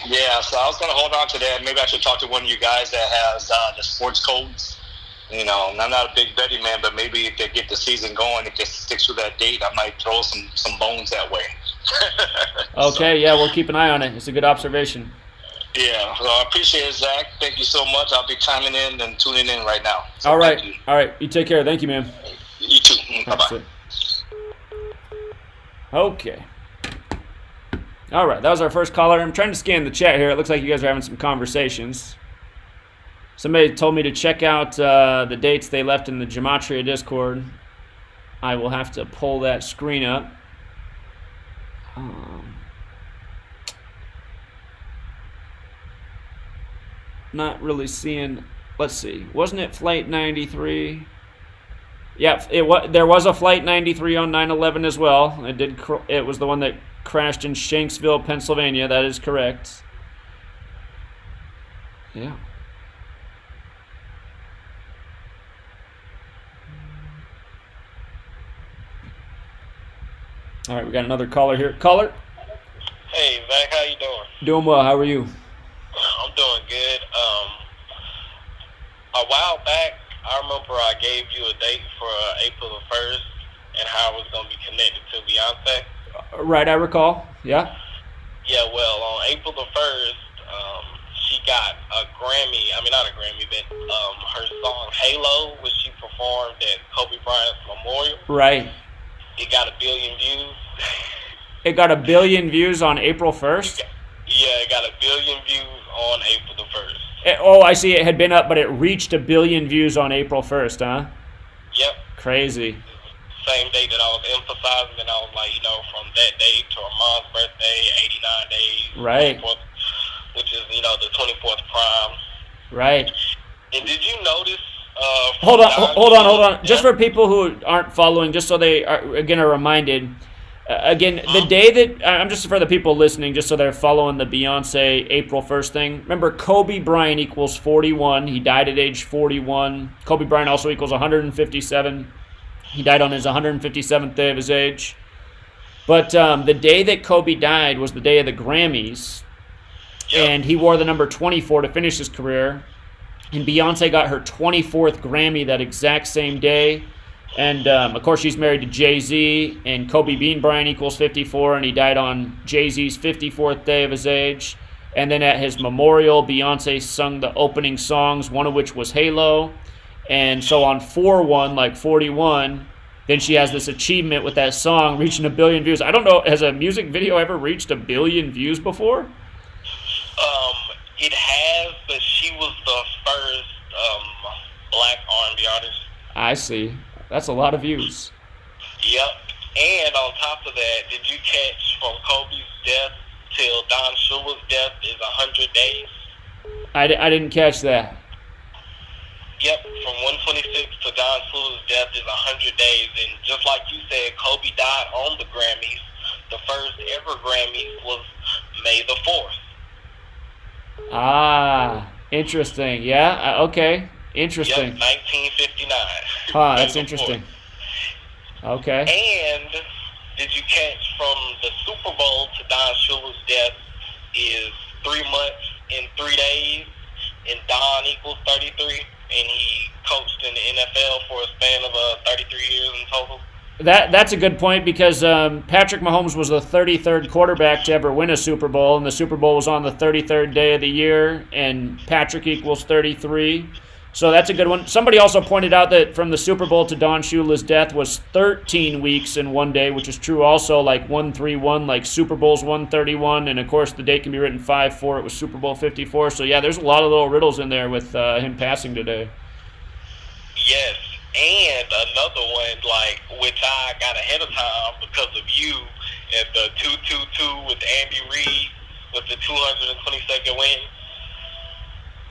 Yeah, so I was going to hold on to that. Maybe I should talk to one of you guys that has the sports codes. I'm not a big betting man, but maybe if they get the season going, if it sticks with that date, I might throw some bones that way. Okay, yeah, we'll keep an eye on it. It's a good observation. Yeah, well, I appreciate it, Zach. Thank you so much. I'll be chiming in and tuning in right now. So all right. All right. You take care. Thank you, man. You too. Bye-bye. Okay. All right. That was our first caller. I'm trying to scan the chat here. It looks like you guys are having some conversations. Somebody told me to check out the dates they left in the Gematria Discord. I will have to pull that screen up. Not really seeing. Let's see. Wasn't it Flight 93? Yeah, there was a Flight 93 on 9/11 as well. It was the one that crashed in Shanksville, Pennsylvania. That is correct. Yeah. All right, we got another caller here. Caller? Hey, Zach, how you doing? Doing well. How are you? I'm doing good. A while back, I remember I gave you a date for April the 1st and how it was going to be connected to Beyonce? Right, I recall. Yeah. Yeah, well, on April the 1st, she got a Grammy. I mean, not a Grammy, but her song Halo, which she performed at Kobe Bryant's memorial. Right. It got 1 billion views. It got 1 billion views on April 1st? Yeah, it got 1 billion views on April the 1st. Oh, I see. It had been up, but it reached 1 billion views on April 1st, huh? Yep. Crazy. Same date that I was emphasizing, and I was like, from that date to her mom's birthday, 89 days. Right. 24th, which is, the 24th prime. Right. And did you notice... Hold on. Yeah. Just for people who aren't following, just so they are reminded... Again, the day that, I'm just for the people listening, just so they're following the Beyonce April 1st thing. Remember, Kobe Bryant equals 41. He died at age 41. Kobe Bryant also equals 157. He died on his 157th day of his age. But the day that Kobe died was the day of the Grammys. Yep. And he wore the number 24 to finish his career. And Beyonce got her 24th Grammy that exact same day. And, of course, she's married to Jay-Z, and Kobe Bean Bryant equals 54, and he died on Jay-Z's 54th day of his age. And then at his memorial, Beyonce sung the opening songs, one of which was Halo. And so on 4/1, like 41, then she has this achievement with that song reaching 1 billion views. I don't know, has a music video ever reached 1 billion views before? It has, but she was the first black R&B artist. I see. That's a lot of views. Yep. And on top of that, did you catch from Kobe's death till Don Shula's death is 100 days? I didn't catch that. Yep. From 126 to Don Shula's death is 100 days. And just like you said, Kobe died on the Grammys. The first ever Grammys was May the 4th. Ah, interesting. Yeah, okay. Interesting. Yep, 1959. Huh, that's interesting. Okay. And did you catch from the Super Bowl to Don Shula's death is 3 months and 3 days, and Don equals 33, and he coached in the NFL for a span of 33 years in total. That's a good point because Patrick Mahomes was the 33rd quarterback to ever win a Super Bowl, and the Super Bowl was on the 33rd day of the year, and Patrick equals 33. So that's a good one. Somebody also pointed out that from the Super Bowl to Don Shula's death was 13 weeks in one day, which is true also, like 131, like Super Bowl's 131, and of course the date can be written 5/4. It was Super Bowl 54. So yeah, there's a lot of little riddles in there with him passing today. Yes, and another one, which I got ahead of time because of you at the 222 with Andy Reid with the 222nd win.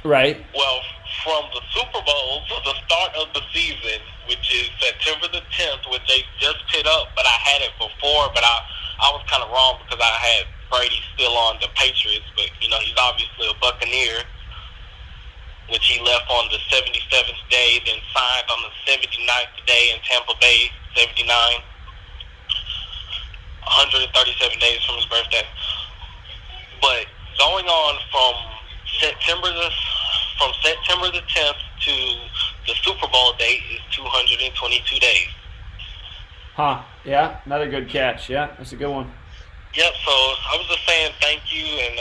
Right. Well, from the Super Bowl to the start of the season, which is September the 10th, which they just put up, but I had it before, but I was kind of wrong because I had Brady still on the Patriots, but, he's obviously a Buccaneer, which he left on the 77th day, then signed on the 79th day in Tampa Bay, 79, 137 days from his birthday. But going on from September the 10th to the Super Bowl date is 222 days. Huh. Yeah, another good catch. Yeah, that's a good one. Yep, so I was just saying thank you, and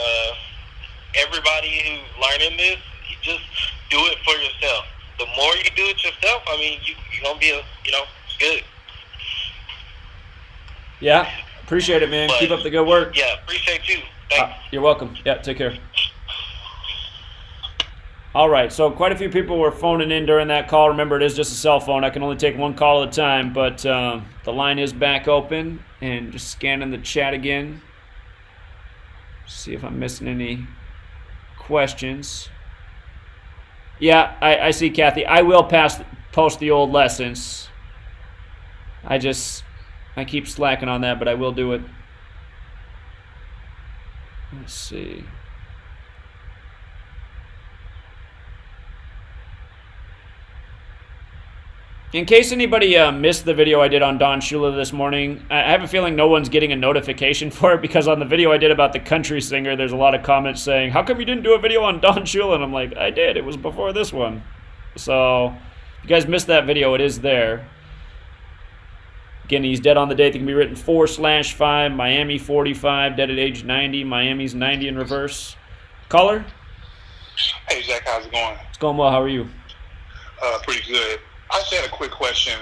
everybody who's learning this, you just do it for yourself. The more you do it yourself, you're going to be, good. Yeah, appreciate it, man. Keep up the good work. Yeah, appreciate you. Thanks. You're welcome. Yeah, take care. All right, so quite a few people were phoning in during that call. Remember, it is just a cell phone. I can only take one call at a time, but the line is back open. And just scanning the chat again. See if I'm missing any questions. Yeah, I see, Kathy. I will post the old lessons. I keep slacking on that, but I will do it. Let's see. In case anybody missed the video I did on Don Shula this morning, I have a feeling no one's getting a notification for it because on the video I did about the country singer, there's a lot of comments saying, how come you didn't do a video on Don Shula? And I'm like, I did. It was before this one. So If you guys missed that video, it is there. Again, he's dead on the date that can be written 4/5, Miami 45, dead at age 90, Miami's 90 in reverse. Caller? Hey, Zach, how's it going? It's going well. How are you? Pretty good. I just had a quick question.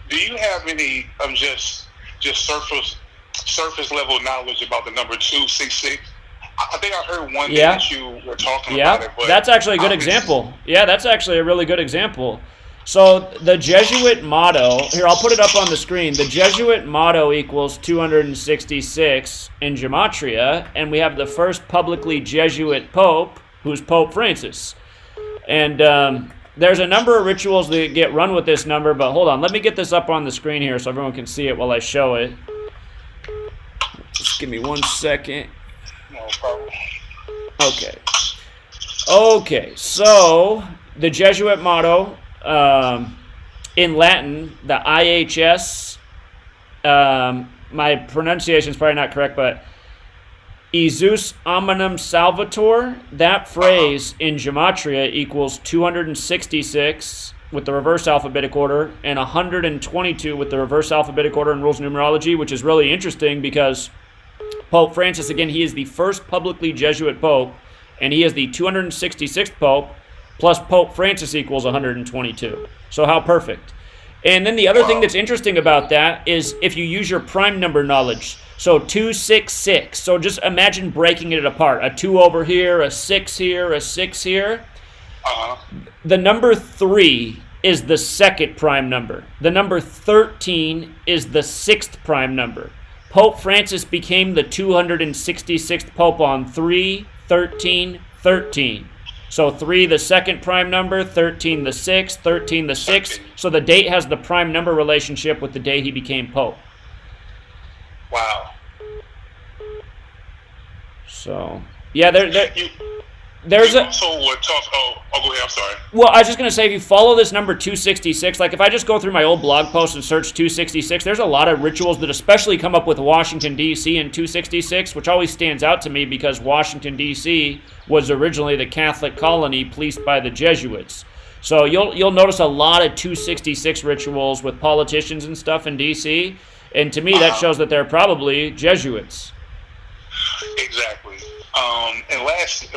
Do you have any just surface level knowledge about the number 266? I think I heard one day that you were talking about it. But that's actually a good example. Yeah, that's actually a really good example. So the Jesuit motto, here, I'll put it up on the screen. The Jesuit motto equals 266 in Gematria, and we have the first publicly Jesuit pope, who's Pope Francis. And there's a number of rituals that get run with this number, but hold on. Let me get this up on the screen here so everyone can see it while I show it. Just give me 1 second. No problem. Okay, so the Jesuit motto, in Latin, the IHS, my pronunciation is probably not correct, but Isus Hominum Salvator, that phrase in Gematria equals 266 with the reverse alphabetic order and 122 with the reverse alphabetic order and rules of numerology, which is really interesting because Pope Francis, again, he is the first publicly Jesuit pope, and he is the 266th pope, plus Pope Francis equals 122. So how perfect. And then the other thing that's interesting about that is if you use your prime number knowledge. So 266. So just imagine breaking it apart. A 2 over here, a 6 here, a 6 here. The number 3 is the second prime number. The number 13 is the sixth prime number. Pope Francis became the 266th pope on 3/13/13. So 3 the second prime number, 13 the sixth, 13 the sixth. So the date has the prime number relationship with the day he became pope. Wow. So yeah, there's a. So what? Go ahead. I'm sorry. Well, I was just gonna say, if you follow this number 266, like if I just go through my old blog post and search 266, there's a lot of rituals that especially come up with Washington D.C. in 266, which always stands out to me because Washington D.C. was originally the Catholic colony policed by the Jesuits. So you'll notice a lot of 266 rituals with politicians and stuff in D.C. And to me, that shows that they're probably Jesuits. Exactly. And lastly,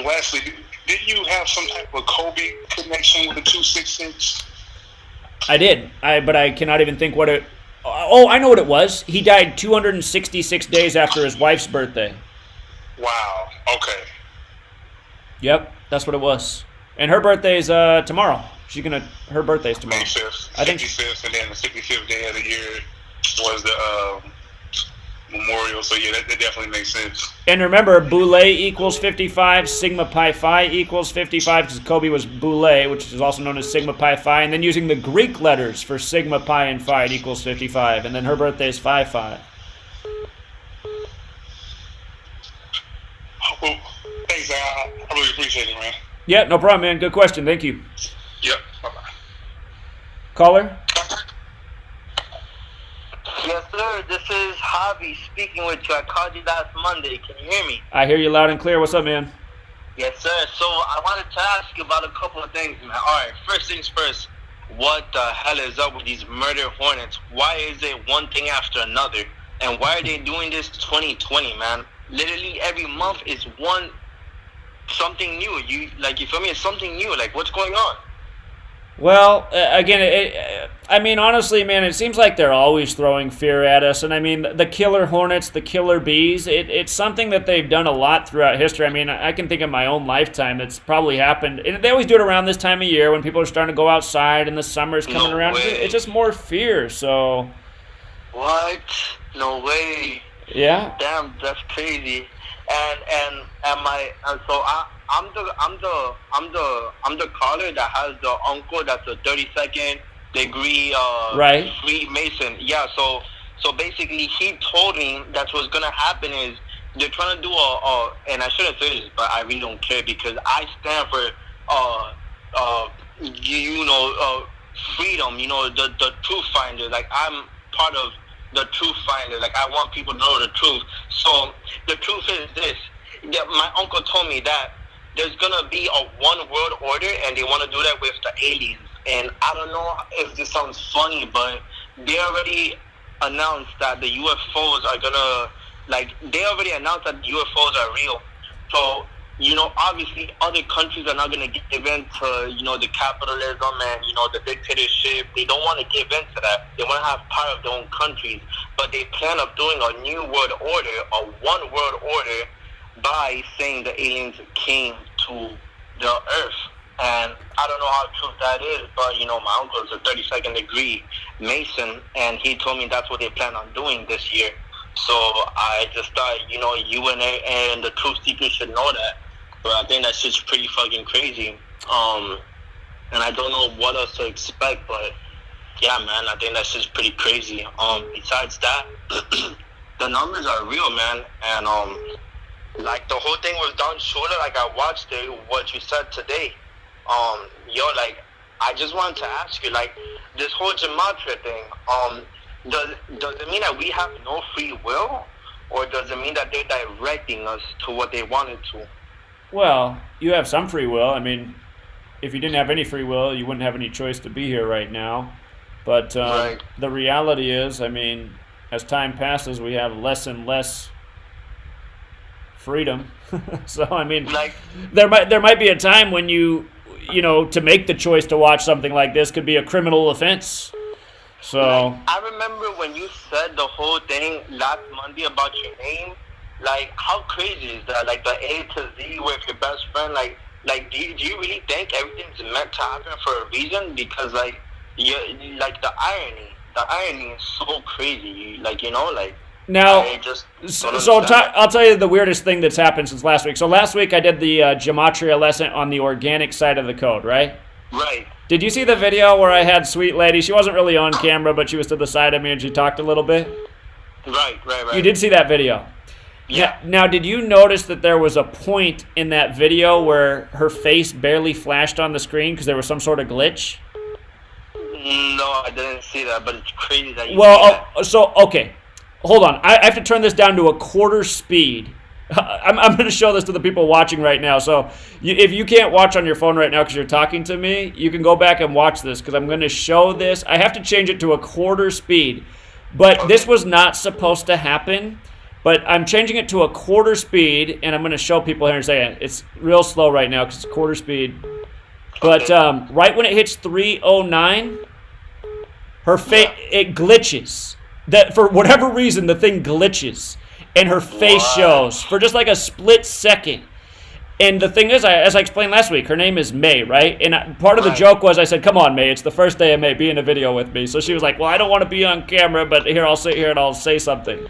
did you have some type of Kobe connection with the 266? I did. But I cannot even think what it. Oh, I know what it was. He died 266 days after his wife's birthday. Wow. Okay. Yep, that's what it was. And her birthday's tomorrow. Her birthday's tomorrow. May 5th. I think 55th, and then the 55th day of the year was the memorial. So yeah, that definitely makes sense. And remember, Boule equals 55, Sigma Pi Phi equals 55, because Kobe was Boule, which is also known as Sigma Pi Phi, and then using the Greek letters for Sigma Pi and Phi, it equals 55, and then her birthday is 5/5. Well, thanks, I really appreciate it, man. Yeah, no problem, man. Good question. Thank you. Yep. Bye-bye. Caller? Yes, sir. This is Javi speaking with you. I called you last Monday. Can you hear me? I hear you loud and clear. What's up, man? Yes, sir. So I wanted to ask you about a couple of things, man. All right, first things first. What the hell is up with these murder hornets? Why is it one thing after another? And why are they doing this 2020, man? Literally every month is something new. You feel me? It's something new. Like, what's going on? Well, again, I mean, honestly, man, it seems like they're always throwing fear at us. And I mean, the killer hornets, the killer bees, it's something that they've done a lot throughout history. I mean, I can think of my own lifetime that's probably happened. And they always do it around this time of year when people are starting to go outside and the summer's coming around. Way. It's just more fear, so. What? No way. Yeah. Damn, that's crazy. I'm the caller that has the uncle that's a 32nd degree right. Freemason. Yeah, so basically he told me that's what's gonna happen is they're trying to do and I shouldn't say this, but I really don't care because I stand for freedom, the truth finder. Like, I'm part of the truth finder. Like, I want people to know the truth. So the truth is this. My uncle told me that there's gonna be a one world order, and they want to do that with the aliens. and I don't know if this sounds funny, but they already announced that the UFOs are gonna, they already announced that the UFOs are real. So, obviously other countries are not gonna give in to, the capitalism and, the dictatorship. They don't want to give in to that. They want to have power of their own countries. But they plan on doing a new world order, a one world order, by saying the aliens came to the Earth. And I don't know how true that is, but, my uncle is a 32nd degree Mason, and he told me that's what they plan on doing this year. So I just thought, you and the truth seekers should know that. But I think that shit's pretty fucking crazy. And I don't know what else to expect, but yeah, man, I think that shit's pretty crazy. Besides that, the numbers are real, man. And, the whole thing was done shorter. I watched it, what you said today. I just wanted to ask you, this whole Gematria thing, does it mean that we have no free will, or does it mean that they're directing us to what they wanted to? Well, you have some free will. I mean, if you didn't have any free will, you wouldn't have any choice to be here right now. But right. The reality is, I mean, as time passes, we have less and less freedom. So, I mean, there might be a time when to make the choice to watch something like this could be a criminal offense. So I remember when you said the whole thing last Monday about your name. How crazy is that? The A to Z with your best friend. Do you really think everything's meant to happen for a reason? Because the irony is so crazy. Now, I just I'll tell you the weirdest thing that's happened since last week. So last week I did the Gematria lesson on the organic side of the code, right? Right. Did you see the video where I had Sweet Lady? She wasn't really on camera, but she was to the side of me and she talked a little bit. Right. You did see that video? Yeah. Now, did you notice that there was a point in that video where her face barely flashed on the screen because there was some sort of glitch? No, I didn't see that, but it's crazy that you okay. Hold on. I have to turn this down to a quarter speed. I'm going to show this to the people watching right now. So if you can't watch on your phone right now because you're talking to me, you can go back and watch this because I'm going to show this. I have to change it to a quarter speed. But this was not supposed to happen. But I'm changing it to a quarter speed, and I'm going to show people here and say it's real slow right now because it's quarter speed. But right when it hits 309, her face, it glitches. That for whatever reason, the thing glitches. And her face shows for just a split second. And the thing is, as I explained last week, her name is May, right? And part of the joke was I said, come on, May, it's the first day of May, be in a video with me. So she was like, well, I don't want to be on camera, but here, I'll sit here and I'll say something.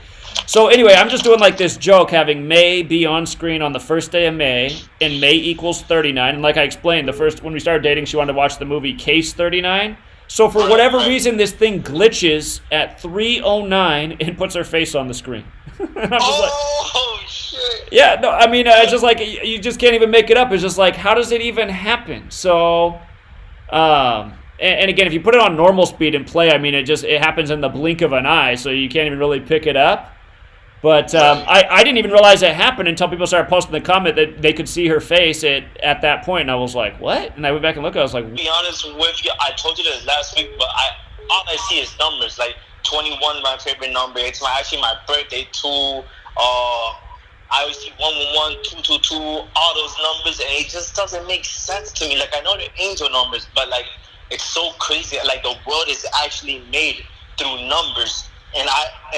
So anyway, I'm just doing this joke, having May be on screen on the first day of May, and May equals 39. And like I explained, when we started dating, she wanted to watch the movie Case 39. So for whatever reason, this thing glitches at 3:09 and puts her face on the screen. And I'm just shit. Yeah, no, I mean, it's just you just can't even make it up. It's just how does it even happen? So, and again, if you put it on normal speed and play, I mean, it happens in the blink of an eye, so you can't even really pick it up. But I didn't even realize it happened until people started posting the comment that they could see her face at that point, and I was like, what? And I went back and looked, I was like... To be honest with you, I told you this last week, but all I see is numbers. 21 my favorite number. It's actually my birthday too. I always see 111, 222, all those numbers, and it just doesn't make sense to me. I know they're angel numbers, but it's so crazy. The world is actually made through numbers, and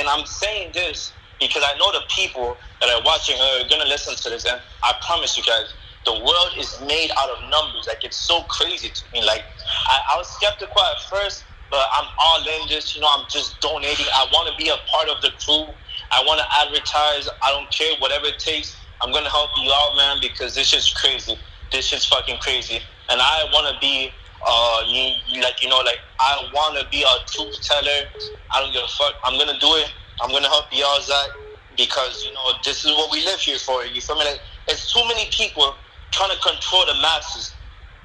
I'm saying this because I know the people that are watching are gonna listen to this, and I promise you guys, the world is made out of numbers. It's so crazy to me. I was skeptical at first, but I'm all in this. I'm just donating. I want to be a part of the crew. I want to advertise. I don't care, whatever it takes. I'm gonna help you out, man, because this shit's crazy. This shit's fucking crazy, and I want to be I want to be a truth teller. I don't give a fuck. I'm gonna do it. I'm gonna help you out, Zach, because this is what we live here for. You feel me? It's too many people trying to control the masses.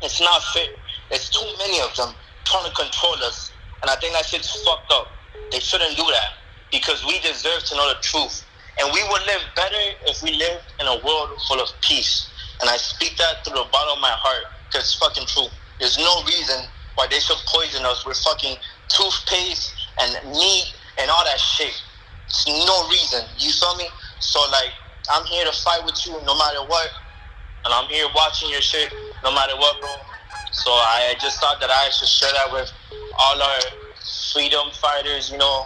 It's not fair. It's too many of them trying to control us, and I think that shit's fucked up. They shouldn't do that because we deserve to know the truth, and we would live better if we lived in a world full of peace. And I speak that through the bottom of my heart because it's fucking true. There's no reason why they should poison us with fucking toothpaste and meat and all that shit. It's no reason. You feel me? So, like, I'm here to fight with you no matter what. And I'm here watching your shit no matter what, bro. So I just thought that I should share that with all our freedom fighters, you know,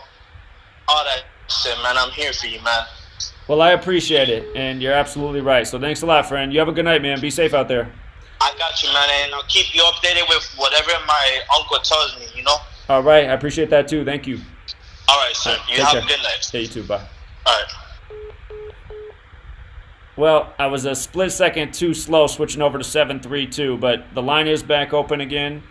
all that shit, man. I'm here for you, man. Well, I appreciate it, and you're absolutely right. So thanks a lot, friend. You have a good night, man. Be safe out there. I got you, man, and I'll keep you updated with whatever my uncle tells me, you know? All right. I appreciate that, too. Thank you. All right, sir. You have a good night. Yeah, you too. Bye. All right. Well, I was a split second too slow switching over to 732, but the line is back open again.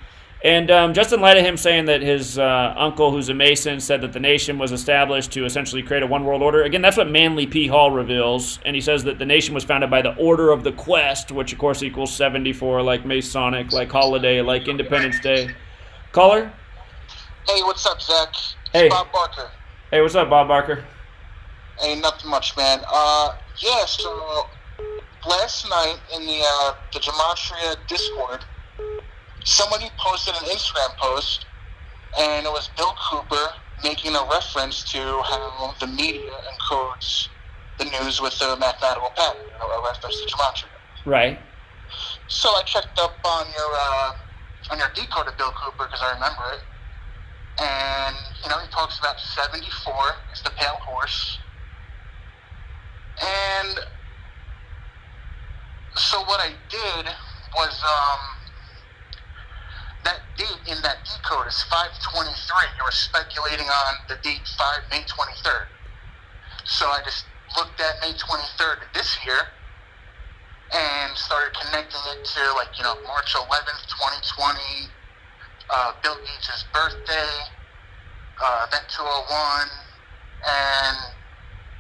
And just in light of him saying that his uncle, who's a Mason, said that the nation was established to essentially create a one world order, again, that's what Manly P. Hall reveals. And he says that the nation was founded by the Order of the Quest, which of course equals 74, like Masonic, like Holiday, like Independence Day. Caller? Hey, what's up, Zach? Hey. Bob Barker. Hey, what's up, Bob Barker? Ain't nothing much, man. Yeah, so last night in the Gematria Discord, somebody posted an Instagram post, and it was Bill Cooper making a reference to how the media encodes the news with a mathematical pattern, a reference to Gematria. Right. So I checked up on your decode of Bill Cooper because I remember it, and you know he talks about 74 is the pale horse. And so what I did was, that date in that decode is 5/23. You were speculating on the date May 23rd. So I just looked at May 23rd of this year and started connecting it to, like, you know, March 11th, 2020, Bill Gates' birthday, Event 201, and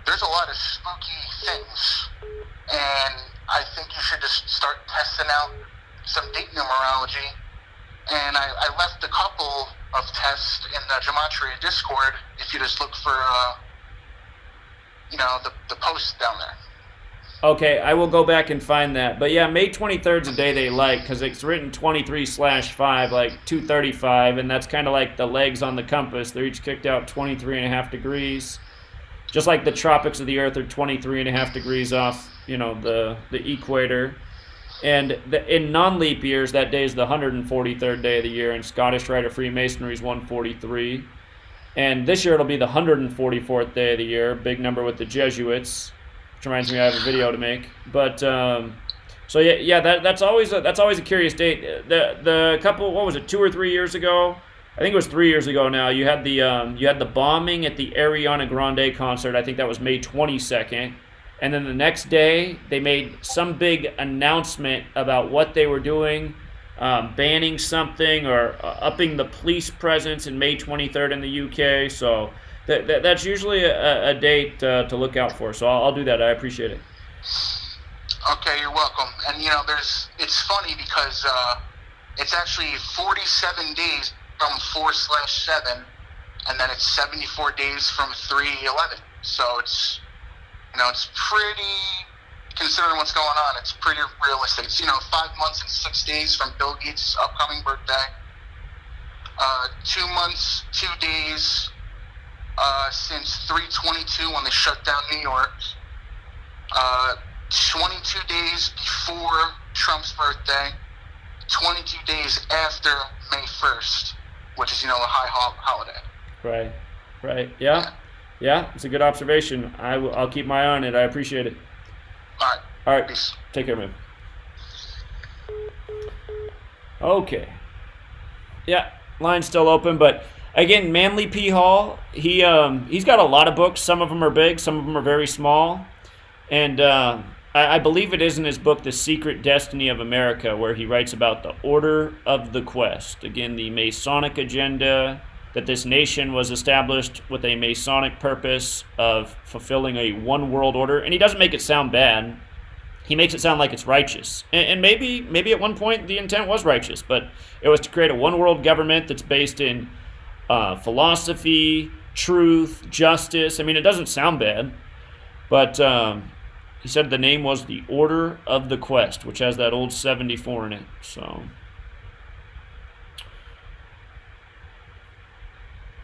there's a lot of spooky things, and I think you should just start testing out some date numerology. And I left a couple of tests in the Gematria Discord if you just look for, you know, the post down there. Okay, I will go back and find that. But yeah, May 23rd is a day they like because it's written 23/5, like 235, and that's kind of like the legs on the compass. They're each kicked out 23.5 degrees. Just like the tropics of the Earth are 23.5 degrees off, you know, the equator. And in non-leap years, that day is the 143rd day of the year, and Scottish Rite of Freemasonry is 143. And this year it'll be the 144th day of the year, big number with the Jesuits, which reminds me I have a video to make. But so yeah, that's always a curious date. The couple, what was it, 2 or 3 years ago? I think it was 3 years ago now. You had the bombing at the Ariana Grande concert. I think that was May 22nd. And then the next day, they made some big announcement about what they were doing, banning something or upping the police presence in May 23rd in the UK. So that's usually a date to look out for. So I'll do that. I appreciate it. Okay, you're welcome. And you know, it's funny because it's actually 47 days from 4/7, and then it's 74 days from 3/11. So it's, you know, it's pretty, considering what's going on, it's pretty realistic. It's, you know, 5 months and 6 days from Bill Gates' upcoming birthday. 2 months, 2 days since 3/22 when they shut down New York. 22 days before Trump's birthday. 22 days after May 1st, which is, you know, a high holiday. Right. Yeah, it's a good observation. I'll keep my eye on it. I appreciate it. All right. Peace. Take care, man. Okay. Yeah, line's still open, but again, Manly P. Hall, he's got a lot of books. Some of them are big, some of them are very small. And I believe it is in his book, The Secret Destiny of America, where he writes about the Order of the Quest. Again, the Masonic agenda, that this nation was established with a Masonic purpose of fulfilling a one world order. And he doesn't make it sound bad. He makes it sound like it's righteous. And maybe at one point the intent was righteous, but it was to create a one world government that's based in philosophy, truth, justice. I mean, it doesn't sound bad, but he said the name was the Order of the Quest, which has that old 74 in it. So,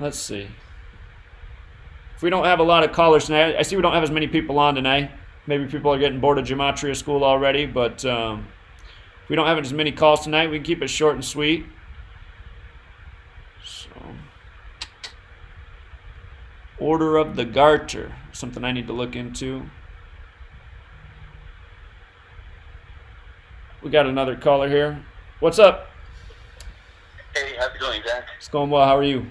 let's see. If we don't have a lot of callers tonight, I see we don't have as many people on tonight. Maybe people are getting bored of Gematria school already, but if we don't have as many calls tonight, we can keep it short and sweet. So, Order of the Garter, something I need to look into. We got another caller here. What's up? Hey, how's it going, Zach? It's going well. How are you?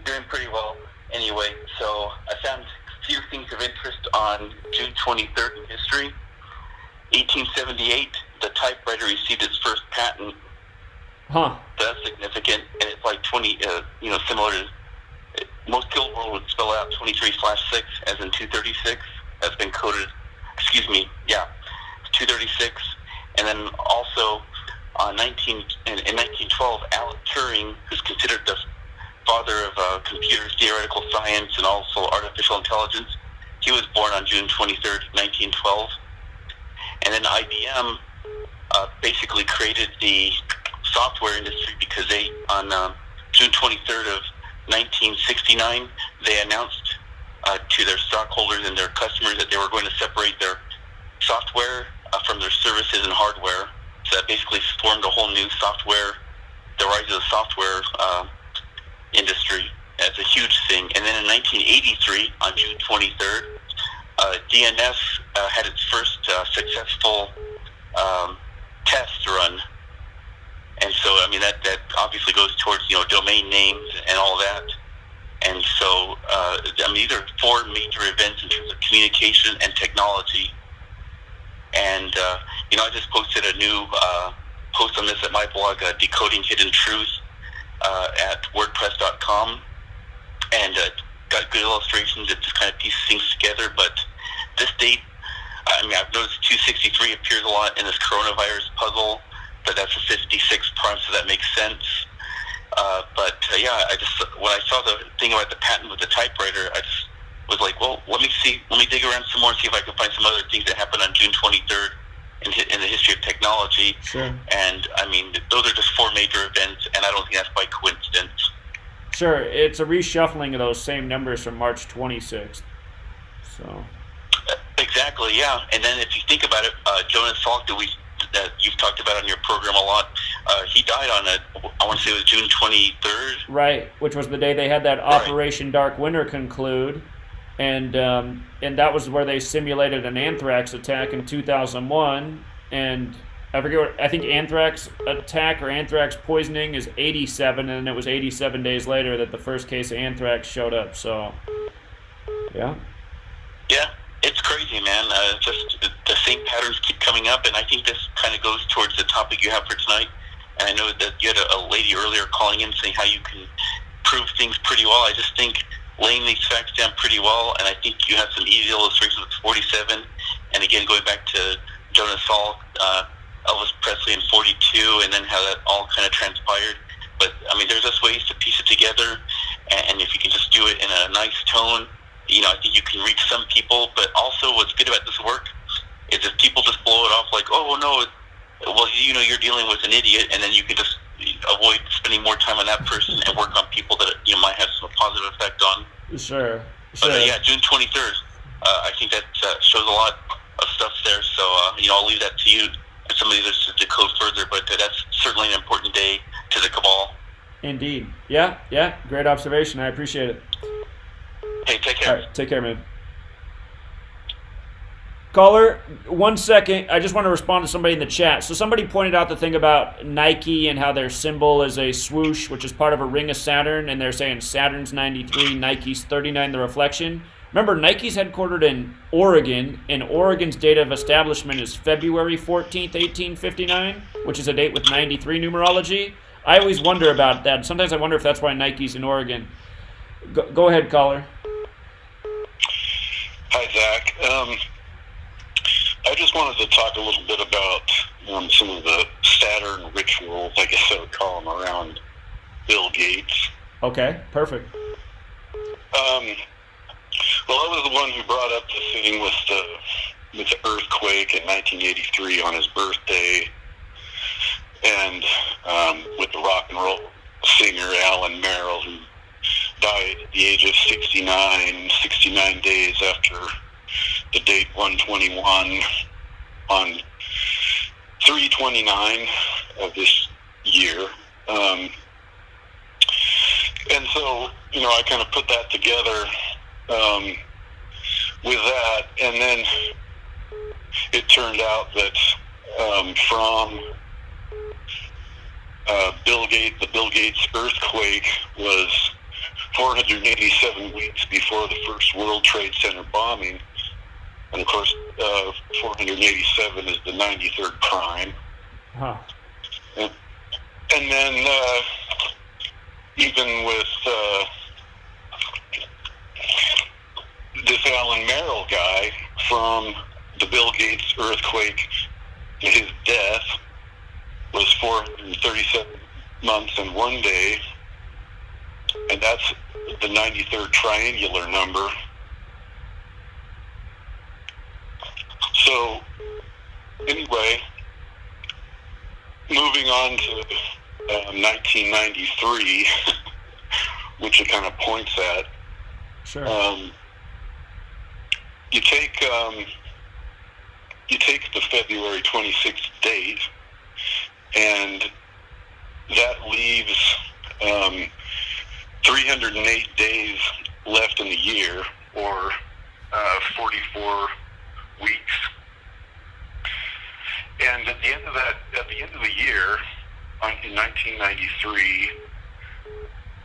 Doing pretty well. Anyway, so I found a few things of interest on June 23rd in history. 1878, the typewriter received its first patent. Huh. That's significant, and it's like 20, similar to, most Guild World would spell out 23/6 as in 236. That's been coded, 236. And then also, in 1912, Alan Turing, who's considered the father of computer theoretical science and also artificial intelligence, he was born on June 23rd, 1912. And then IBM basically created the software industry because they, on June 23rd of 1969, they announced to their stockholders and their customers that they were going to separate their software from their services and hardware. So that basically formed a whole new software, the rise of the software industry as a huge thing. And then in 1983, on June 23rd, DNS had its first successful test run. And so, I mean, that obviously goes towards, domain names and all that. And so, these are four major events in terms of communication and technology. And, I just posted a new post on this at my blog, Decoding Hidden Truths, at WordPress.com. And got good illustrations that just kind of piece things together. But this date, I've noticed 263 appears a lot in this coronavirus puzzle, but that's a 56 prime, so that makes sense. When I saw the thing about the patent with the typewriter, I just was like, well, let me dig around some more and see if I can find some other things that happened on June 23rd in the history of technology. Sure. And, those are just four major events, and I don't think that's by coincidence. Sure, it's a reshuffling of those same numbers from March 26th. So. Exactly, yeah. And then if you think about it, Jonas Salk, that you've talked about on your program a lot, he died on I want to say it was June 23rd. Right, which was the day they had that Operation Dark Winter conclude. And that was where they simulated an anthrax attack in 2001. And I forget I think anthrax attack or anthrax poisoning is 87, and it was 87 days later that the first case of anthrax showed up. So, yeah. Yeah, it's crazy, man. Just the same patterns keep coming up, and I think this kind of goes towards the topic you have for tonight. And I know that you had a lady earlier calling in saying how you can prove things pretty well. I just think laying these facts down pretty well, and I think you have some easy illustrations with 47. And again, going back to Jonas Salk, Elvis Presley in 42, and then how that all kind of transpired. But, there's just ways to piece it together, and if you can just do it in a nice tone, I think you can reach some people. But also what's good about this work is if people just blow it off like, oh, no, well, you're dealing with an idiot, and then you can just avoid spending more time on that person and work on people that might have some positive effect on. Sure. But June 23rd, I think that shows a lot of stuff there. So, I'll leave that to you and some of the others to decode further, but that's certainly an important day to the cabal. Indeed. Yeah, great observation. I appreciate it. Hey, take care. All right, take care, man. Caller, 1 second. I just want to respond to somebody in the chat. So somebody pointed out the thing about Nike and how their symbol is a swoosh, which is part of a ring of Saturn, and they're saying Saturn's 93, Nike's 39, the reflection. Remember, Nike's headquartered in Oregon, and Oregon's date of establishment is February 14th, 1859, which is a date with 93 numerology. I always wonder about that. Sometimes I wonder if that's why Nike's in Oregon. Go ahead, caller. Hi, Zach. I just wanted to talk a little bit about some of the Saturn rituals, I guess I would call them, around Bill Gates. Okay, perfect. Well, I was the one who brought up the thing with the earthquake in 1983 on his birthday, and with the rock and roll singer Alan Merrill, who died at the age of 69 days after the date 121 on 3/29 of this year. And so, I kind of put that together with that, and then it turned out that from the Bill Gates earthquake was 487 weeks before the first World Trade Center bombing. And of course, 487 is the 93rd prime. Huh. And then even with this Alan Merrill guy, from the Bill Gates earthquake to his death was 437 months and 1 day, and that's the 93rd triangular number. So anyway, moving on to 1993, which it kind of points at. Sure. You take the February 26th date, and that leaves 308 days left in the year, or 44 weeks. And at the end of the year, in 1993,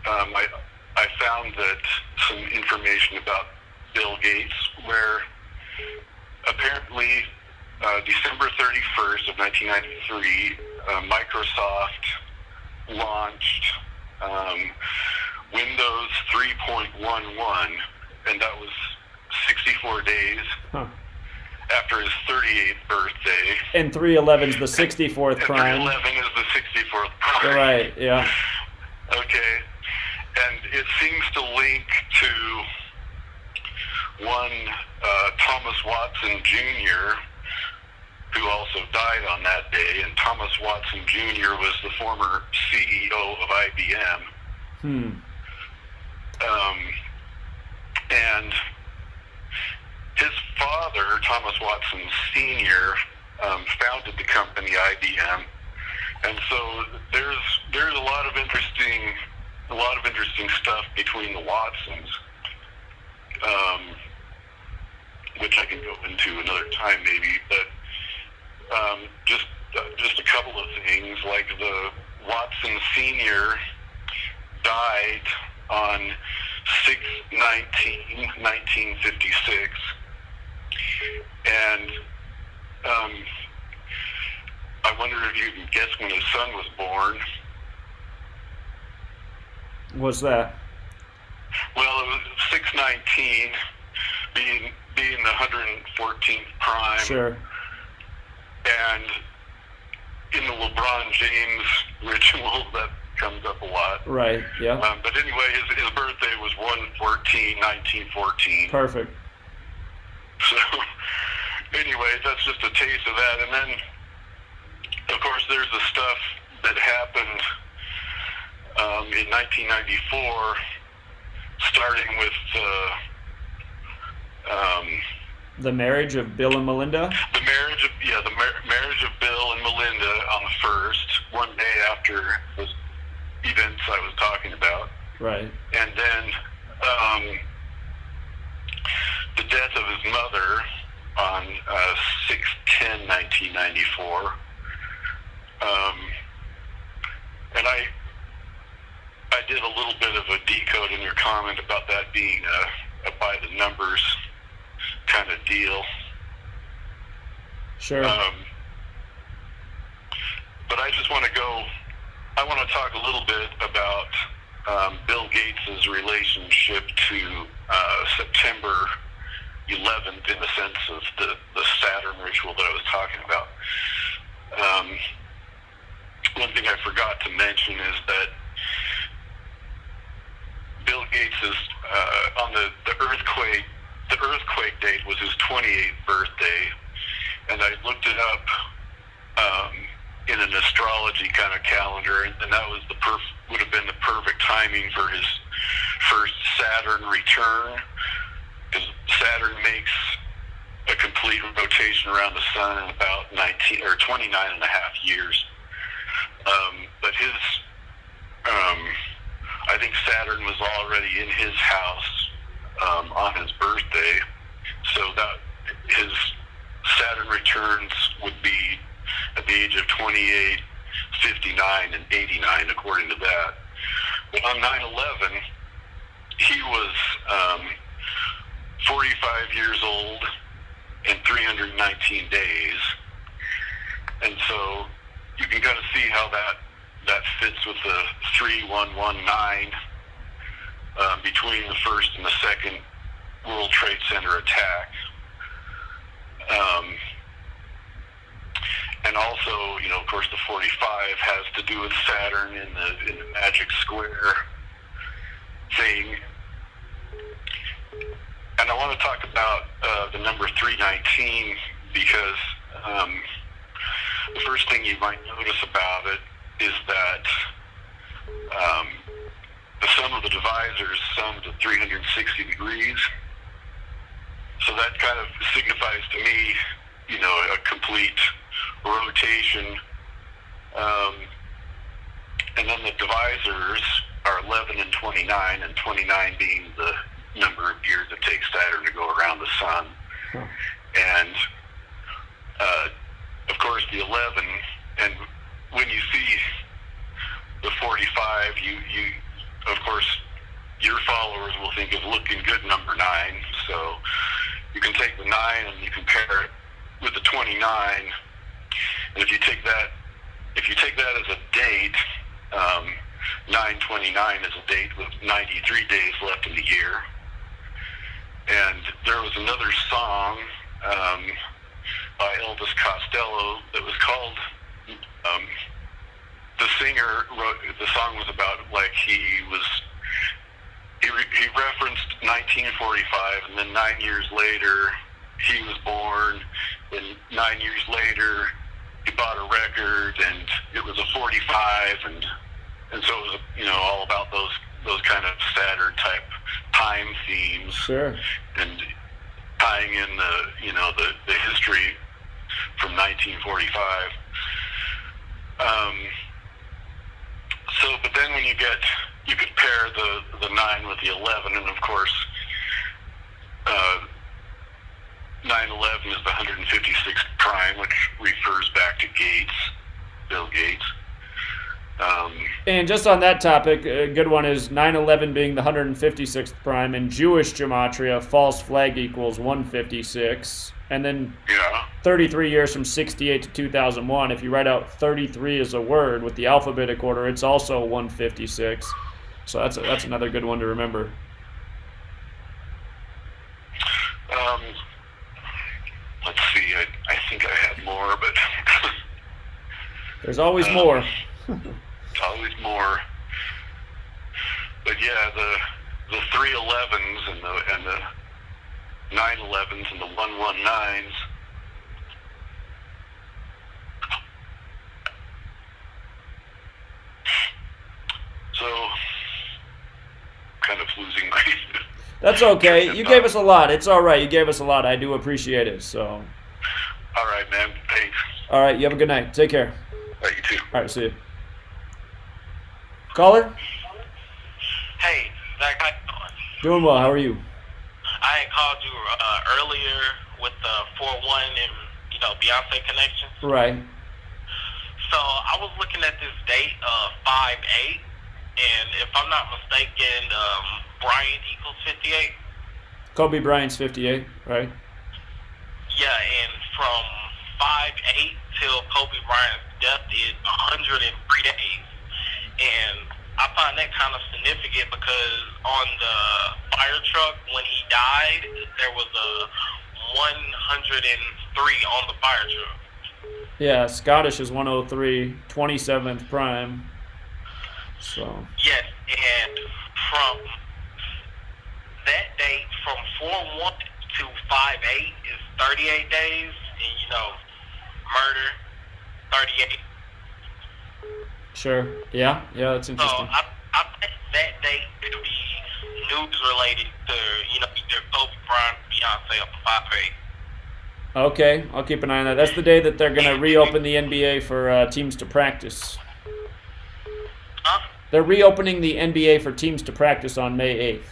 I found that some information about Bill Gates, where apparently December 31st of 1993, Microsoft launched Windows 3.11, and that was 64 days after his 38th birthday. And 311 is the 64th prime. 311 is the 64th prime. Right, yeah. Okay. And it seems to link to one Thomas Watson Jr., who also died on that day. And Thomas Watson Jr. was the former CEO of IBM. And his father, Thomas Watson Sr., founded the company IBM, and so there's a lot of interesting stuff between the Watsons, which I can go into another time maybe. But just a couple of things, like the Watson Sr. died on 6/19/1956, and I wonder if you can guess when his son was born. What's that? Well, it was 6/19, being the 114th prime. Sure. And in the LeBron James ritual, that comes up a lot. Right, yeah. But anyway, his birthday was 1/14/1914. Perfect. So, anyway, that's just a taste of that. And then, of course, there's the stuff that happened in 1994, starting with the marriage of Bill and Melinda? the marriage of Bill and Melinda on the 1st, one day after the events I was talking about. Right. And then the death of his mother on 6/10/1994. And I did a little bit of a decode in your comment about that being a by the numbers kind of deal. Sure. But I just want to talk a little bit about Bill Gates' relationship to September 11th, in the sense of the Saturn ritual that I was talking about. One thing I forgot to mention is that Bill Gates is on the earthquake. The earthquake date was his 28th birthday, and I looked it up in an astrology kind of calendar, and that was would have been the perfect timing for his first Saturn return, because Saturn makes a complete rotation around the sun in about 29 and a half years. But I think Saturn was already in his house on his birthday, so that his Saturn returns would be at the age of 28, 59, and 89, according to that. But on 9/11, he was 45 years old and 319 days. And so you can kind of see how that fits with the 3119 between the first and the second World Trade Center attack. And also, of course, the 45 has to do with Saturn in the magic square thing. And I want to talk about the number 319 because the first thing you might notice about it is that the sum of the divisors sum to 360 degrees. So that kind of signifies to me, a complete rotation. And then the divisors are 11 and 29, and 29 being the number of years it takes Saturn to go around the sun. And of course the 11, and when you see the 45, you of course your followers will think of looking good number 9. So you can take the 9 and you compare it with the 29, and if you take that as a date, 9/29 is a date with 93 days left in the year. And there was another song by Elvis Costello that was called, the singer wrote, the song was about like he referenced 1945, and then 9 years later he was born, and 9 years later he bought a record and it was a 45, and so it was, all about those kind of Saturn type time themes. Sure. And tying in the history from 1945. But then when you compare the 9 with the 11, and of course 9/11 is the 156th prime, which refers back to Bill Gates. And just on that topic, a good one is 9/11 being the 156th prime. In Jewish gematria, false flag equals 156. And then 33 years from 68 to 2001, if you write out 33 as a word with the alphabetic order, it's also 156. So that's another good one to remember. Let's see, I think I had more, but... There's always more. Always more. But yeah, the 311s and the 911s and the 119s. So, kind of losing my... That's okay. You gave us a lot. It's all right. You gave us a lot. I do appreciate it. So. All right, man. Thanks. All right. You have a good night. Take care. All right, you too. All right. See you. Caller? Hey, Zach, how you doing? Doing well. How are you? I had called you earlier with the 4-1 and, Beyonce connection. Right. So I was looking at this date of 5/8, and if I'm not mistaken, Bryant equals 58. Kobe Bryant's 58, right? Yeah, and from 5/8 till Kobe Bryant's death is 103 days. And I find that kind of significant because on the fire truck, when he died, there was a 103 on the fire truck. Yeah, Scottish is 103, 27th prime. So. Yes, and from that date, from 4/1 to 5/8 is 38 days, and murder, 38. Sure. Yeah, that's interesting. So I think that date could be news related to, either Kobe Bryant, Beyonce, or Mbappe. Okay, I'll keep an eye on that. That's the day that they're going to reopen the NBA for teams to practice. Huh? They're reopening the NBA for teams to practice on May 8th.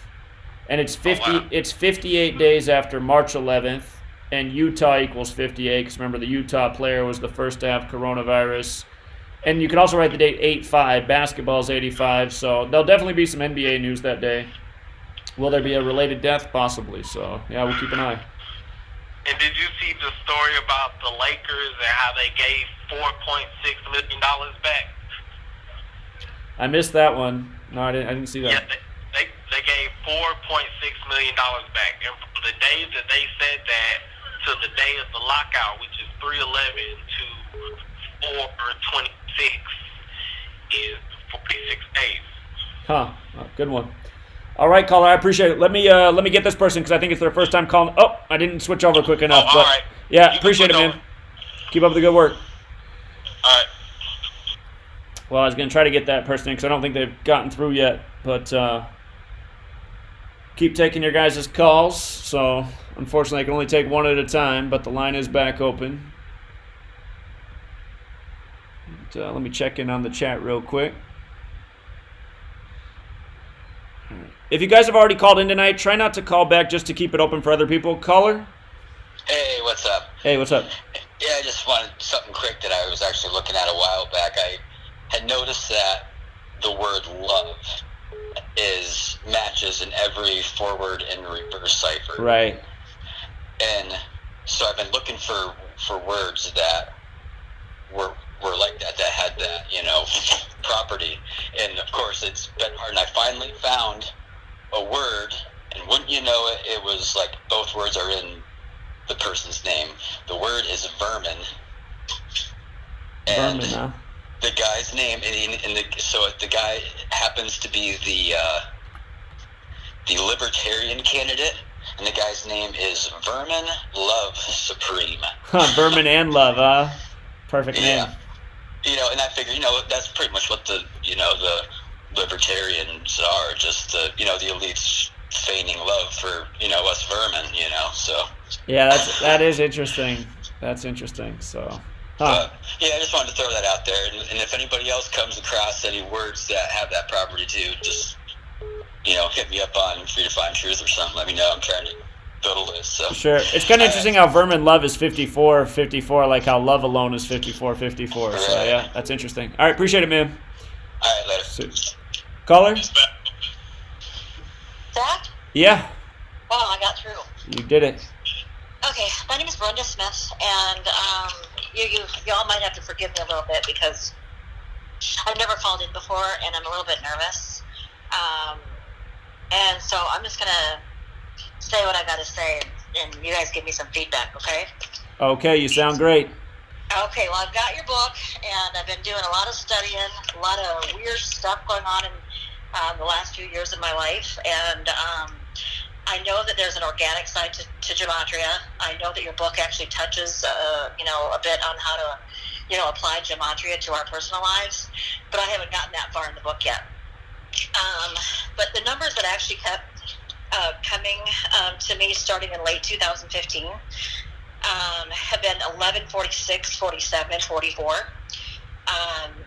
And it's 50. Wow. It's 58 days after March 11th, and Utah equals 58, because remember, the Utah player was the first to have coronavirus. And you can also write the date 8/5. Basketball's 85, so there'll definitely be some NBA news that day. Will there be a related death? Possibly. So, yeah, we'll keep an eye. And did you see the story about the Lakers and how they gave $4.6 million back? I missed that one. No, I didn't see that. Yeah, they gave $4.6 million back. And from the days that they said that to the day of the lockout, which is 3/11 to 4/26, is 46 days. Huh. Oh, good one. All right, caller. I appreciate it. Let me get this person, because I think it's their first time calling. Oh, I didn't switch over quick enough. All right. Yeah, appreciate it, man. Keep up the good work. All right. Well, I was going to try to get that person in, because I don't think they've gotten through yet. But keep taking your guys' calls. So, unfortunately, I can only take one at a time, but the line is back open. And, let me check in on the chat real quick. If you guys have already called in tonight, try not to call back just to keep it open for other people. Caller? Hey, what's up? Hey, what's up? Yeah, I just wanted something quick that I was actually looking at a while back. I had noticed that the word love matches in every forward and reverse cipher. Right. And so I've been looking for words that were like that had that, property. And of course it's been hard, and I finally found a word, and wouldn't you know it, it was like both words are in the person's name. The word is vermin. And Vermin, huh? the guy's name, so the guy happens to be the libertarian candidate, and the guy's name is Vermin Love Supreme. Huh, Vermin and Love, huh? Perfect name. Yeah. And I figure, that's pretty much what the libertarians are, just the elites feigning love for, us vermin, so. Yeah, that is interesting. That's interesting, so. Huh. Yeah, I just wanted to throw that out there. And if anybody else comes across any words that have that property too, just, hit me up on Free to Find Truth or something. Let me know. I'm trying to build a list. So. Sure. It's kind of interesting how Vermin Love is 54, like how Love Alone is 54. Right. So, yeah, that's interesting. All right, appreciate it, man. All right, later. Caller? Zach? Yeah. Oh, I got through. You did it. Okay, my name is Brenda Smith, and y'all might have to forgive me a little bit because I've never called in before, and I'm a little bit nervous. And so I'm just going to say what I got to say, and you guys give me some feedback, okay? Okay, you sound great. Okay, well, I've got your book, and I've been doing a lot of studying, a lot of weird stuff going on in the last few years of my life, and I know that there's an organic side to Gematria. I know that your book actually touches, a bit on how to, apply Gematria to our personal lives, but I haven't gotten that far in the book yet. But the numbers that actually kept coming to me starting in late 2015 have been 11, 46, 47, 44.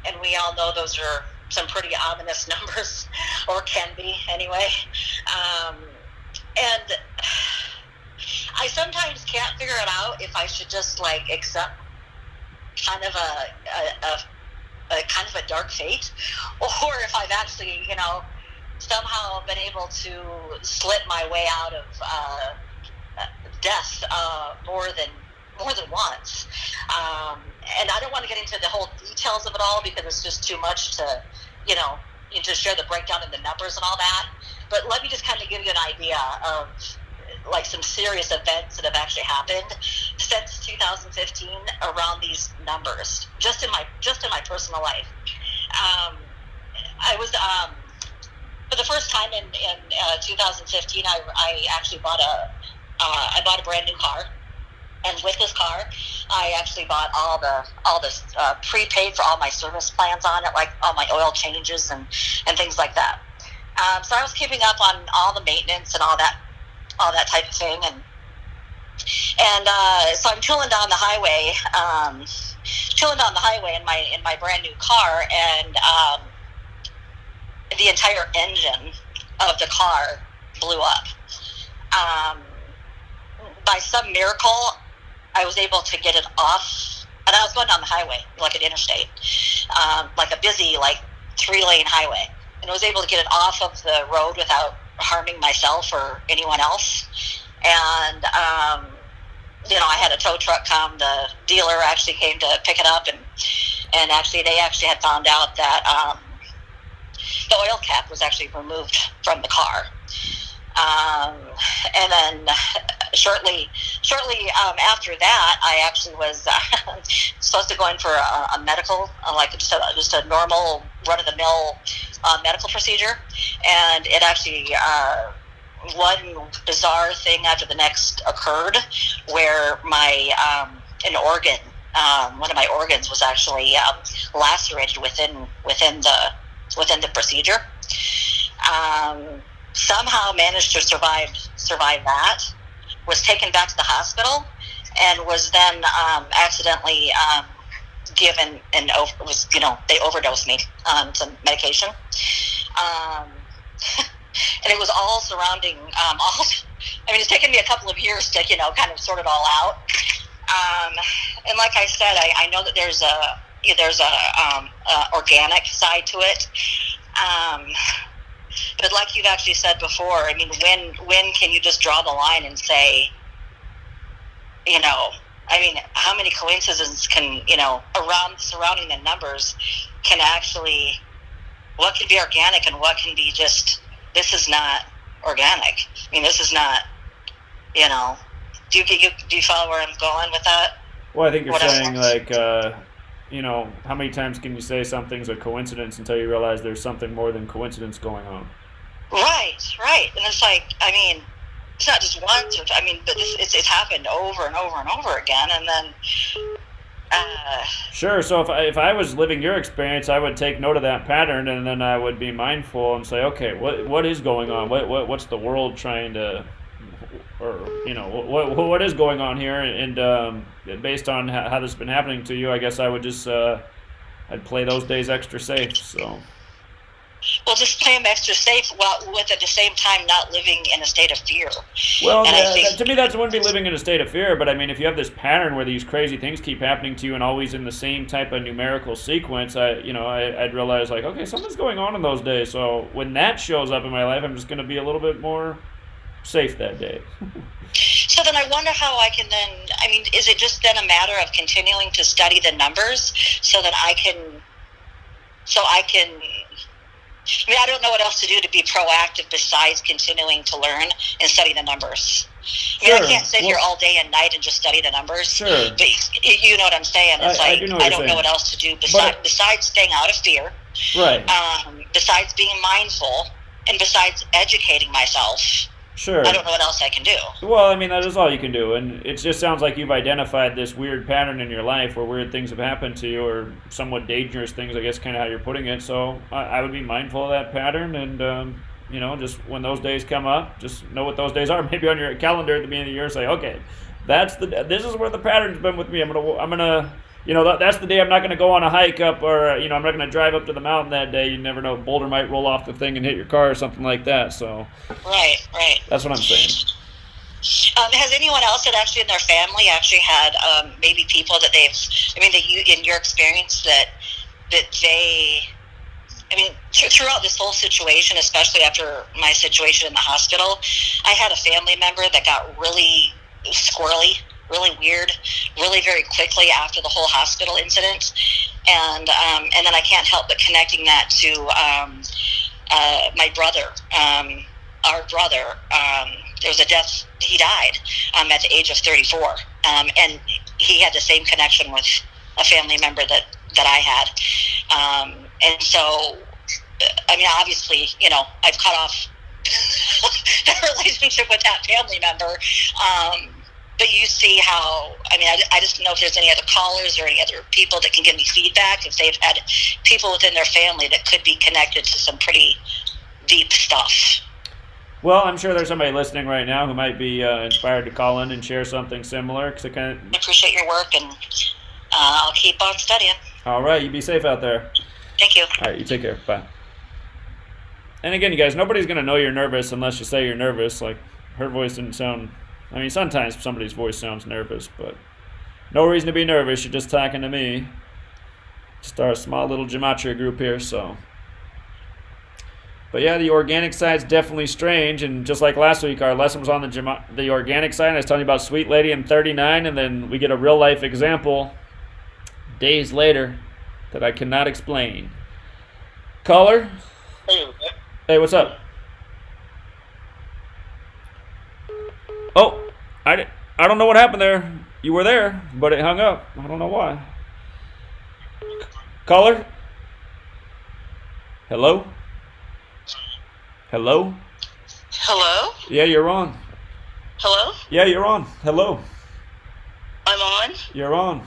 And we all know those are some pretty ominous numbers, or can be anyway. And I sometimes can't figure it out if I should just accept kind of a kind of a dark fate, or if I've actually, somehow been able to slip my way out of death more than once. And I don't want to get into the whole details of it all because it's just too much to, to share the breakdown in the numbers and all that. But let me just kind of give you an idea of some serious events that have actually happened since 2015 around these numbers, just in my personal life. I was for the first time in 2015. I actually bought a brand new car, and with this car, I actually bought all the prepaid for all my service plans on it, like all my oil changes and things like that. So I was keeping up on all the maintenance and all that type of thing, and so I'm chilling down the highway in my brand new car, and the entire engine of the car blew up. By some miracle, I was able to get it off, and I was going down the highway, like an interstate, like a busy, like 3-lane highway, and I was able to get it off of the road without harming myself or anyone else. And I had a tow truck come. The dealer actually came to pick it up, and they actually had found out that the oil cap was actually removed from the car. And then shortly after that, I actually was supposed to go in for a medical, like just a normal run-of-the-mill medical procedure, and it actually one bizarre thing after the next occurred, where my an organ, one of my organs was actually lacerated within the procedure. Somehow managed to survive that. Was taken back to the hospital, and was then accidentally given they overdosed me on some medication. And it was all surrounding, it's taken me a couple of years to, kind of sort it all out. And like I said, I know that there's a organic side to it. But like you've actually said before, when can you just draw the line and say, how many coincidences can, surrounding the numbers can actually, what can be organic and what can be just, this is not organic. This is not, do you follow where I'm going with that? Well, I think you're saying, like, how many times can you say something's a coincidence until you realize there's something more than coincidence going on? Right. And it's like, it's not just once, but it's happened over and over and over again, and then... Sure. So if I was living your experience, I would take note of that pattern, and then I would be mindful and say, okay, what is going on? What's the world trying to, or what is going on here? And based on how this has been happening to you, I guess I would just I'd play those days extra safe. So. Well, just play them extra safe, with at the same time not living in a state of fear. Well, to me, that wouldn't be living in a state of fear. But if you have this pattern where these crazy things keep happening to you and always in the same type of numerical sequence, I'd realize, like, okay, something's going on in those days. So when that shows up in my life, I'm just going to be a little bit more safe that day. So then I wonder how I can then, is it just then a matter of continuing to study the numbers so that I can I don't know what else to do to be proactive besides continuing to learn and study the numbers. Sure. I can't sit here all day and night and just study the numbers. Sure. But you know what I'm saying. It's I don't know what else to do besides staying out of fear. Right. Besides being mindful and besides educating myself. Sure. I don't know what else I can do. Well, that is all you can do. And it just sounds like you've identified this weird pattern in your life where weird things have happened to you, or somewhat dangerous things, I guess, kind of how you're putting it. So I would be mindful of that pattern, and, just when those days come up, just know what those days are. Maybe on your calendar at the beginning of the year, say, okay, this is where the pattern's been with me. I'm gonna that's the day I'm not going to go on a hike up, or, I'm not going to drive up to the mountain that day. You never know. A boulder might roll off the thing and hit your car or something like that. So Right. That's what I'm saying. Has anyone else that actually in their family actually had maybe people that that you, in your experience, that they, throughout this whole situation, especially after my situation in the hospital, I had a family member that got really squirrely, really weird, really very quickly after the whole hospital incident, and then I can't help but connecting that to my brother, our brother. There was a death; he died at the age of 34, and he had the same connection with a family member that I had, and so obviously, I've cut off the relationship with that family member. But you see how, I just don't know if there's any other callers or any other people that can give me feedback if they've had people within their family that could be connected to some pretty deep stuff. Well, I'm sure there's somebody listening right now who might be inspired to call in and share something similar. Cause I appreciate your work, and I'll keep on studying. All right, you be safe out there. Thank you. All right, you take care. Bye. And again, you guys, nobody's going to know you're nervous unless you say you're nervous. Like, her voice didn't sound... I mean, sometimes somebody's voice sounds nervous, but no reason to be nervous. You're just talking to me. Just our small little Gematria group here, so... But yeah, the organic side's definitely strange, and just like last week, our lesson was on the organic side. I was telling you about Sweet Lady in 39, and then we get a real-life example days later that I cannot explain. Caller? Hey, what's up? Oh, I don't know what happened there. You were there, but it hung up. I don't know why. Caller? Hello? Hello? Hello? Yeah, you're on. Hello? Yeah, you're on. Hello. I'm on? You're on.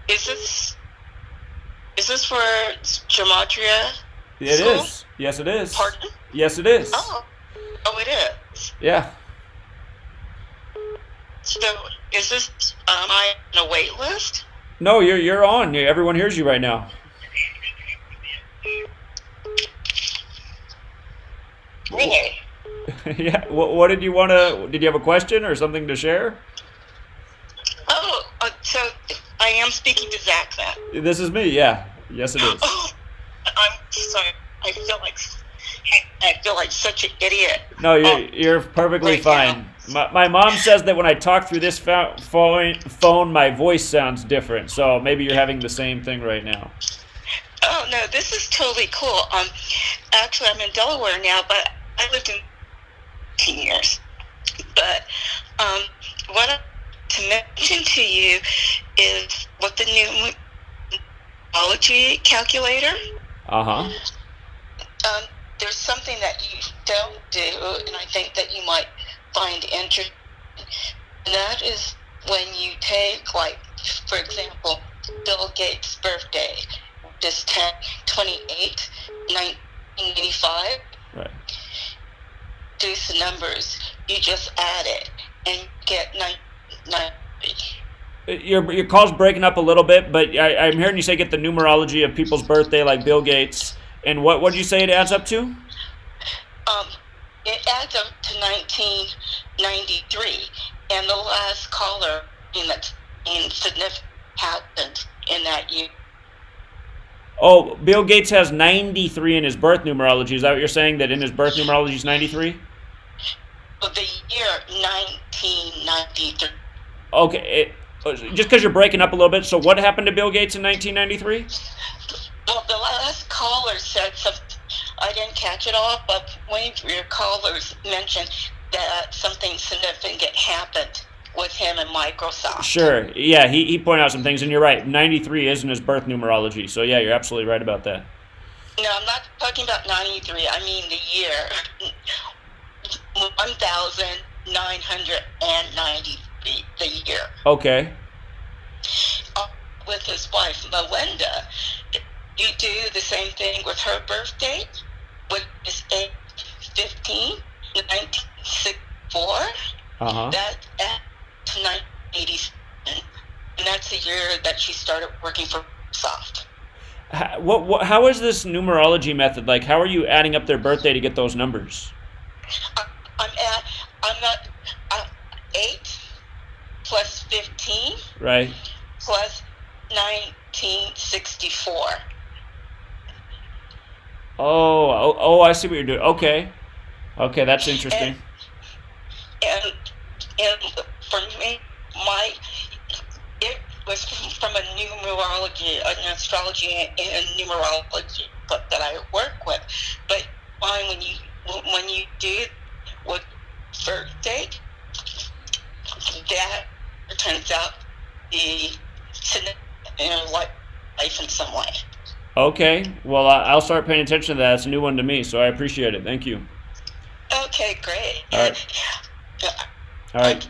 Is this for Gematria? It School? is. Yes, it is. Pardon? Yes, it is. Oh, it is. Yeah. So, is this, am I on a wait list? No, you're on. Everyone hears you right now. Really? Yeah. What did you want to? Did you have a question or something to share? Oh, so I am speaking to Zach then. This is me. Yeah. Yes, it is. Oh, I'm sorry. I feel like such an idiot. No, you're perfectly fine. My mom says that when I talk through this phone, my voice sounds different. So maybe you're having the same thing right now. Oh no, this is totally cool. Actually, I'm in Delaware now, but I lived in 10 years. But what I want to mention to you is what the numerology calculator. There's something that you don't do, and I think that you might find interesting. And that is when you take, like, for example, Bill Gates' birthday, which is 10/28/1985. Right. Do some numbers. You just add it and get 90. Your call's breaking up a little bit, but I'm hearing you say get the numerology of people's birthday, like Bill Gates. And what did you say it adds up to? It adds up to 1993, and the last caller that's insignificant happened in that year. Oh, Bill Gates has 93 in his birth numerology. Is that what you're saying, that in his birth numerology is 93? The year 1993. Okay, just because you're breaking up a little bit, so what happened to Bill Gates in 1993? Well, the last caller said something. I didn't catch it all, but one of your callers mentioned that something significant happened with him and Microsoft. Sure. Yeah, he pointed out some things, and you're right. 93 isn't his birth numerology, so yeah, you're absolutely right about that. No, I'm not talking about 93. I mean the year 1993, the year. Okay. With his wife, Melinda, you do the same thing with her birthday, which is 8/15/1964. That's at 1987, and that's the year that she started working for Microsoft. How is this numerology method? Like, how are you adding up their birthday to get those numbers? I'm not 8 plus 15. Right. Plus 1964. Oh, I see what you're doing. Okay, that's interesting. And for me, it was from a numerology, an astrology and numerology book that I work with. But when you do with birthday, that turns out the life in some way. Okay, well, I'll start paying attention to that. It's a new one to me, so I appreciate it. Thank you. Okay, great. All right.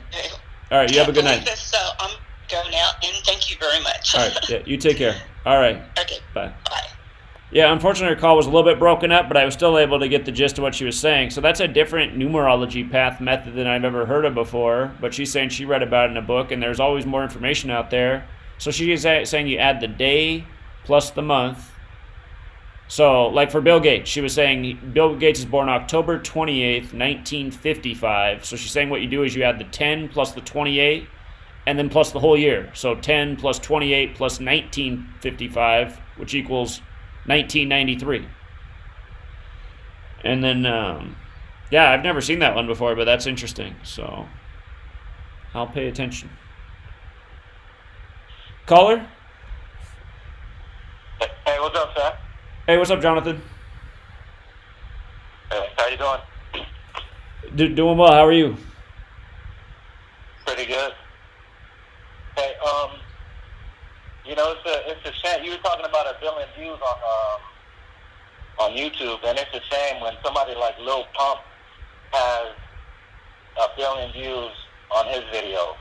All right, you have a good night. So I'm going out, and thank you very much. All right, yeah, you take care. All right. Okay. Bye. Bye. Yeah, unfortunately, her call was a little bit broken up, but I was still able to get the gist of what she was saying. So that's a different numerology path method than I've ever heard of before. But she's saying she read about it in a book, and there's always more information out there. So she's saying you add the day plus the month. So, like for Bill Gates, she was saying Bill Gates is born October 28th, 1955. So she's saying what you do is you add the 10 plus the 28, and then plus the whole year. So 10 plus 28 plus 1955, which equals 1993. And then, yeah, I've never seen that one before, but that's interesting. So I'll pay attention. Caller? Hey, what's up, sir? Hey, what's up, Jonathan? Hey, how you doing? Doing well. How are you? Pretty good. Hey, you know, it's a shame. You were talking about 1 billion views on YouTube, and it's a shame when somebody like Lil Pump has 1 billion views on his video.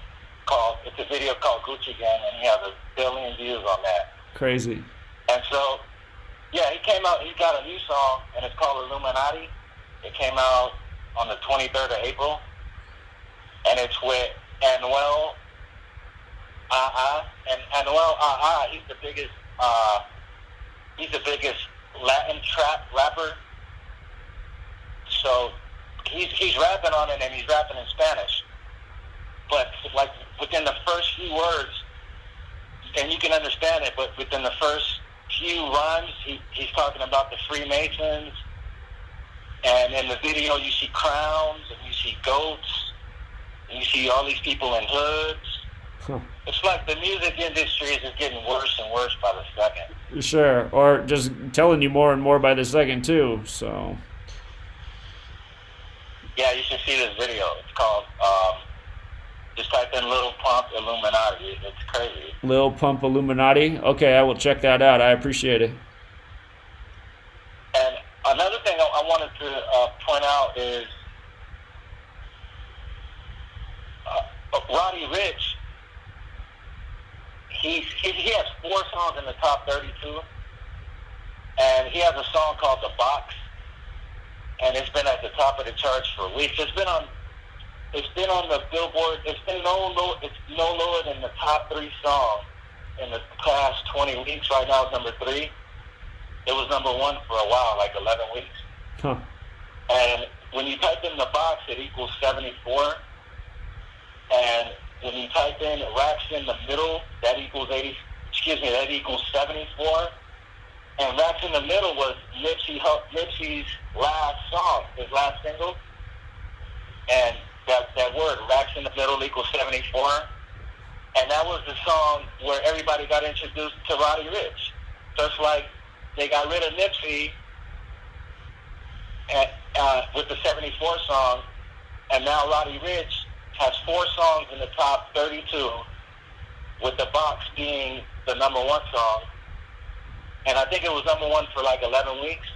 It's a video called Gucci Gang, and he has 1 billion views on that. Crazy. And so, yeah, he came out. He got a new song, and it's called Illuminati. It came out on the 23rd of April, and it's with Anuel. And Anuel, he's the biggest Latin trap rapper. So he's rapping on it, and he's rapping in Spanish. But like within the first few words, and you can understand it, but within the first few rhymes, he's talking about the Freemasons. And in the video, you see crowns, and you see goats, and you see all these people in hoods. Huh. It's like the music industry is just getting worse and worse by the second. Sure, or just telling you more and more by the second, too, so. Yeah, you should see this video. It's called, just type in Lil Pump Illuminati. It's crazy. Lil Pump Illuminati? Okay, I will check that out. I appreciate it. And another thing I wanted to point out is Roddy Ricch. He has 4 songs in the top 32, and he has a song called "The Box," and it's been at the top of the charts for weeks. It's been on the Billboard. It's been no lower than the top 3 songs in the past 20 weeks. Right now, it's number 3. It was number 1 for a while, like 11 weeks. Huh. And when you type in "The Box," it equals 74, and when you type in "Racks in the Middle," that equals 74. And "Racks in the Middle" was Nipsey's last song, his last single. And that word, "Racks in the Middle," equals 74. And that was the song where everybody got introduced to Roddy Ricch. So it's like they got rid of Nipsey with the 74 song, and now Roddy Ricch has 4 songs in the top 32, with "The Box" being the number 1 song. And I think it was number 1 for like 11 weeks.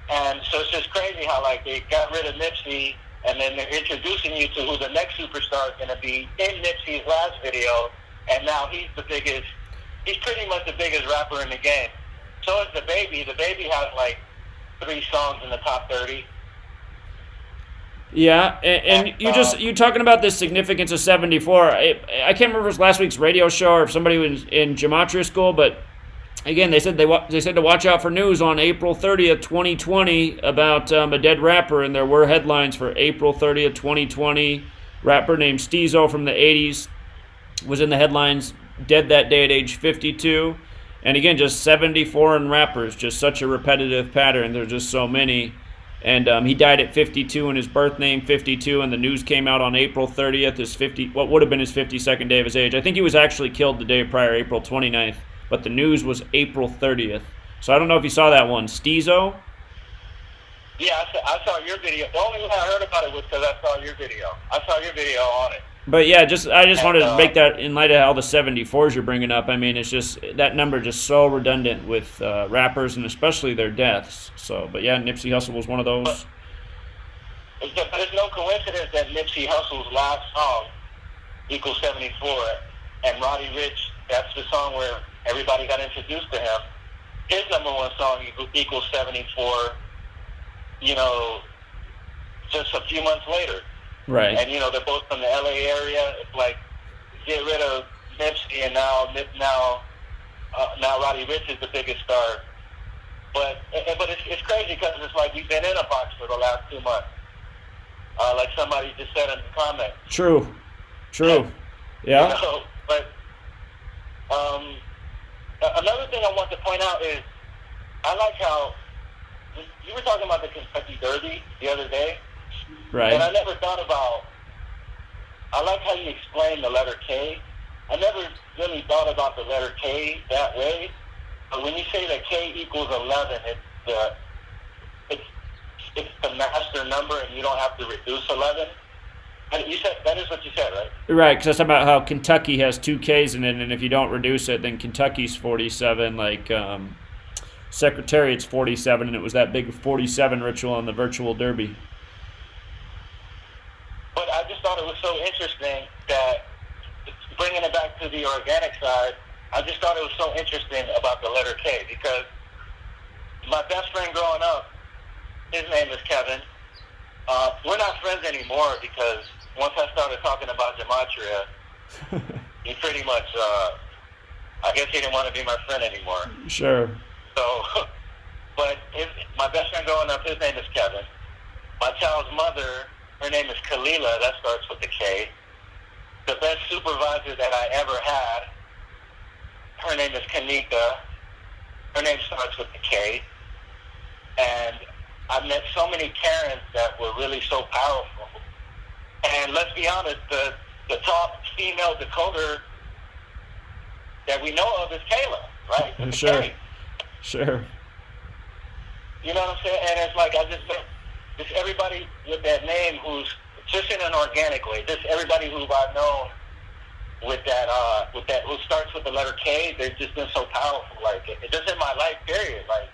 And so it's just crazy how like they got rid of Nipsey, and then they're introducing you to who the next superstar is going to be in Nipsey's last video, and now he's pretty much the biggest rapper in the game. So is The Baby. The Baby has like 3 songs in the top 30. Yeah, and you talking about the significance of 74. I can't remember if it was last week's radio show or if somebody was in Gematria school, but again, they said to watch out for news on April 30th, 2020 about a dead rapper, and there were headlines for April 30th, 2020. Rapper named Steezo from the 80s was in the headlines, dead that day at age 52. And again, just 70 foreign rappers, just such a repetitive pattern. There's just so many. And he died at 52 in his birth name, 52, and the news came out on April 30th, what would have been his 52nd day of his age. I think he was actually killed the day prior, April 29th, but the news was April 30th. So I don't know if you saw that one. Steezo? Yeah, I saw your video. The only way I heard about it was because I saw your video. I saw your video on it. But yeah, I just wanted to make that in light of all the 74s you're bringing up. I mean, it's just that number just so redundant with rappers and especially their deaths. So, but yeah, Nipsey Hussle was one of those. But it's no coincidence that Nipsey Hussle's last song equals 74, and Roddy Ricch, that's the song where everybody got introduced to him. his number one song equals 74, just a few months later. Right. And, they're both from the LA area. It's like, get rid of Nipsey, and now Roddy Ricch is the biggest star. But it's crazy because it's like we've been in a box for the last 2 months. Like somebody just said in the comments. True. Yeah. But another thing I want to point out is I like how you were talking about the Kentucky Derby the other day. Right. And I never thought about, I like how you explained the letter K. I never really thought about the letter K that way. But when you say that K equals 11, it's the master number, and you don't have to reduce 11. And you said that is what you said, right? Right, because that's about how Kentucky has 2 Ks in it, and if you don't reduce it, then Kentucky's 47. Like Secretariat's 47, and it was that big 47 ritual on the virtual derby. But I just thought it was so interesting that, bringing it back to the organic side, I just thought it was so interesting about the letter K, because my best friend growing up, his name is Kevin. We're not friends anymore because once I started talking about Gematria, he pretty much, I guess he didn't want to be my friend anymore. Sure. So, but my best friend growing up, his name is Kevin. My child's mother, her name is Kalila, that starts with the K. The best supervisor that I ever had, her name is Kanika. Her name starts with the K. And I've met so many Karens that were really so powerful. And let's be honest, the top female decoder that we know of is Kayla, right? It's Sure. K. Sure. You know what I'm saying? And it's like, I just everybody with that name who's just in an organic way, just everybody who I've known with that who starts with the letter K, they've just been so powerful. Like, it just in my life, period. Like,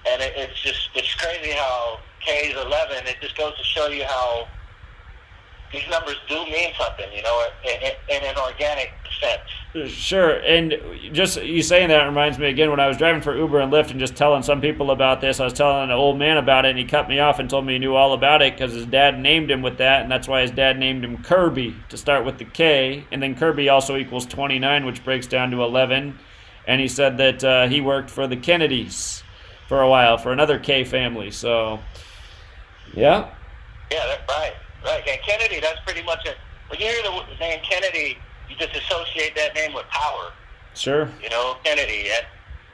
and it's crazy how K is 11. It just goes to show you how these numbers do mean something, in an organic sense. Sure, and just you saying that reminds me again when I was driving for Uber and Lyft and just telling some people about this. I was telling an old man about it, and he cut me off and told me he knew all about it because his dad named him with that, and that's why his dad named him Kirby to start with the K, and then Kirby also equals 29, which breaks down to 11. And he said that he worked for the Kennedys for a while for another K family. So, yeah. Yeah, that's right. Right, and Kennedy, that's pretty much it. When you hear the name Kennedy, you just associate that name with power. Sure. Kennedy. And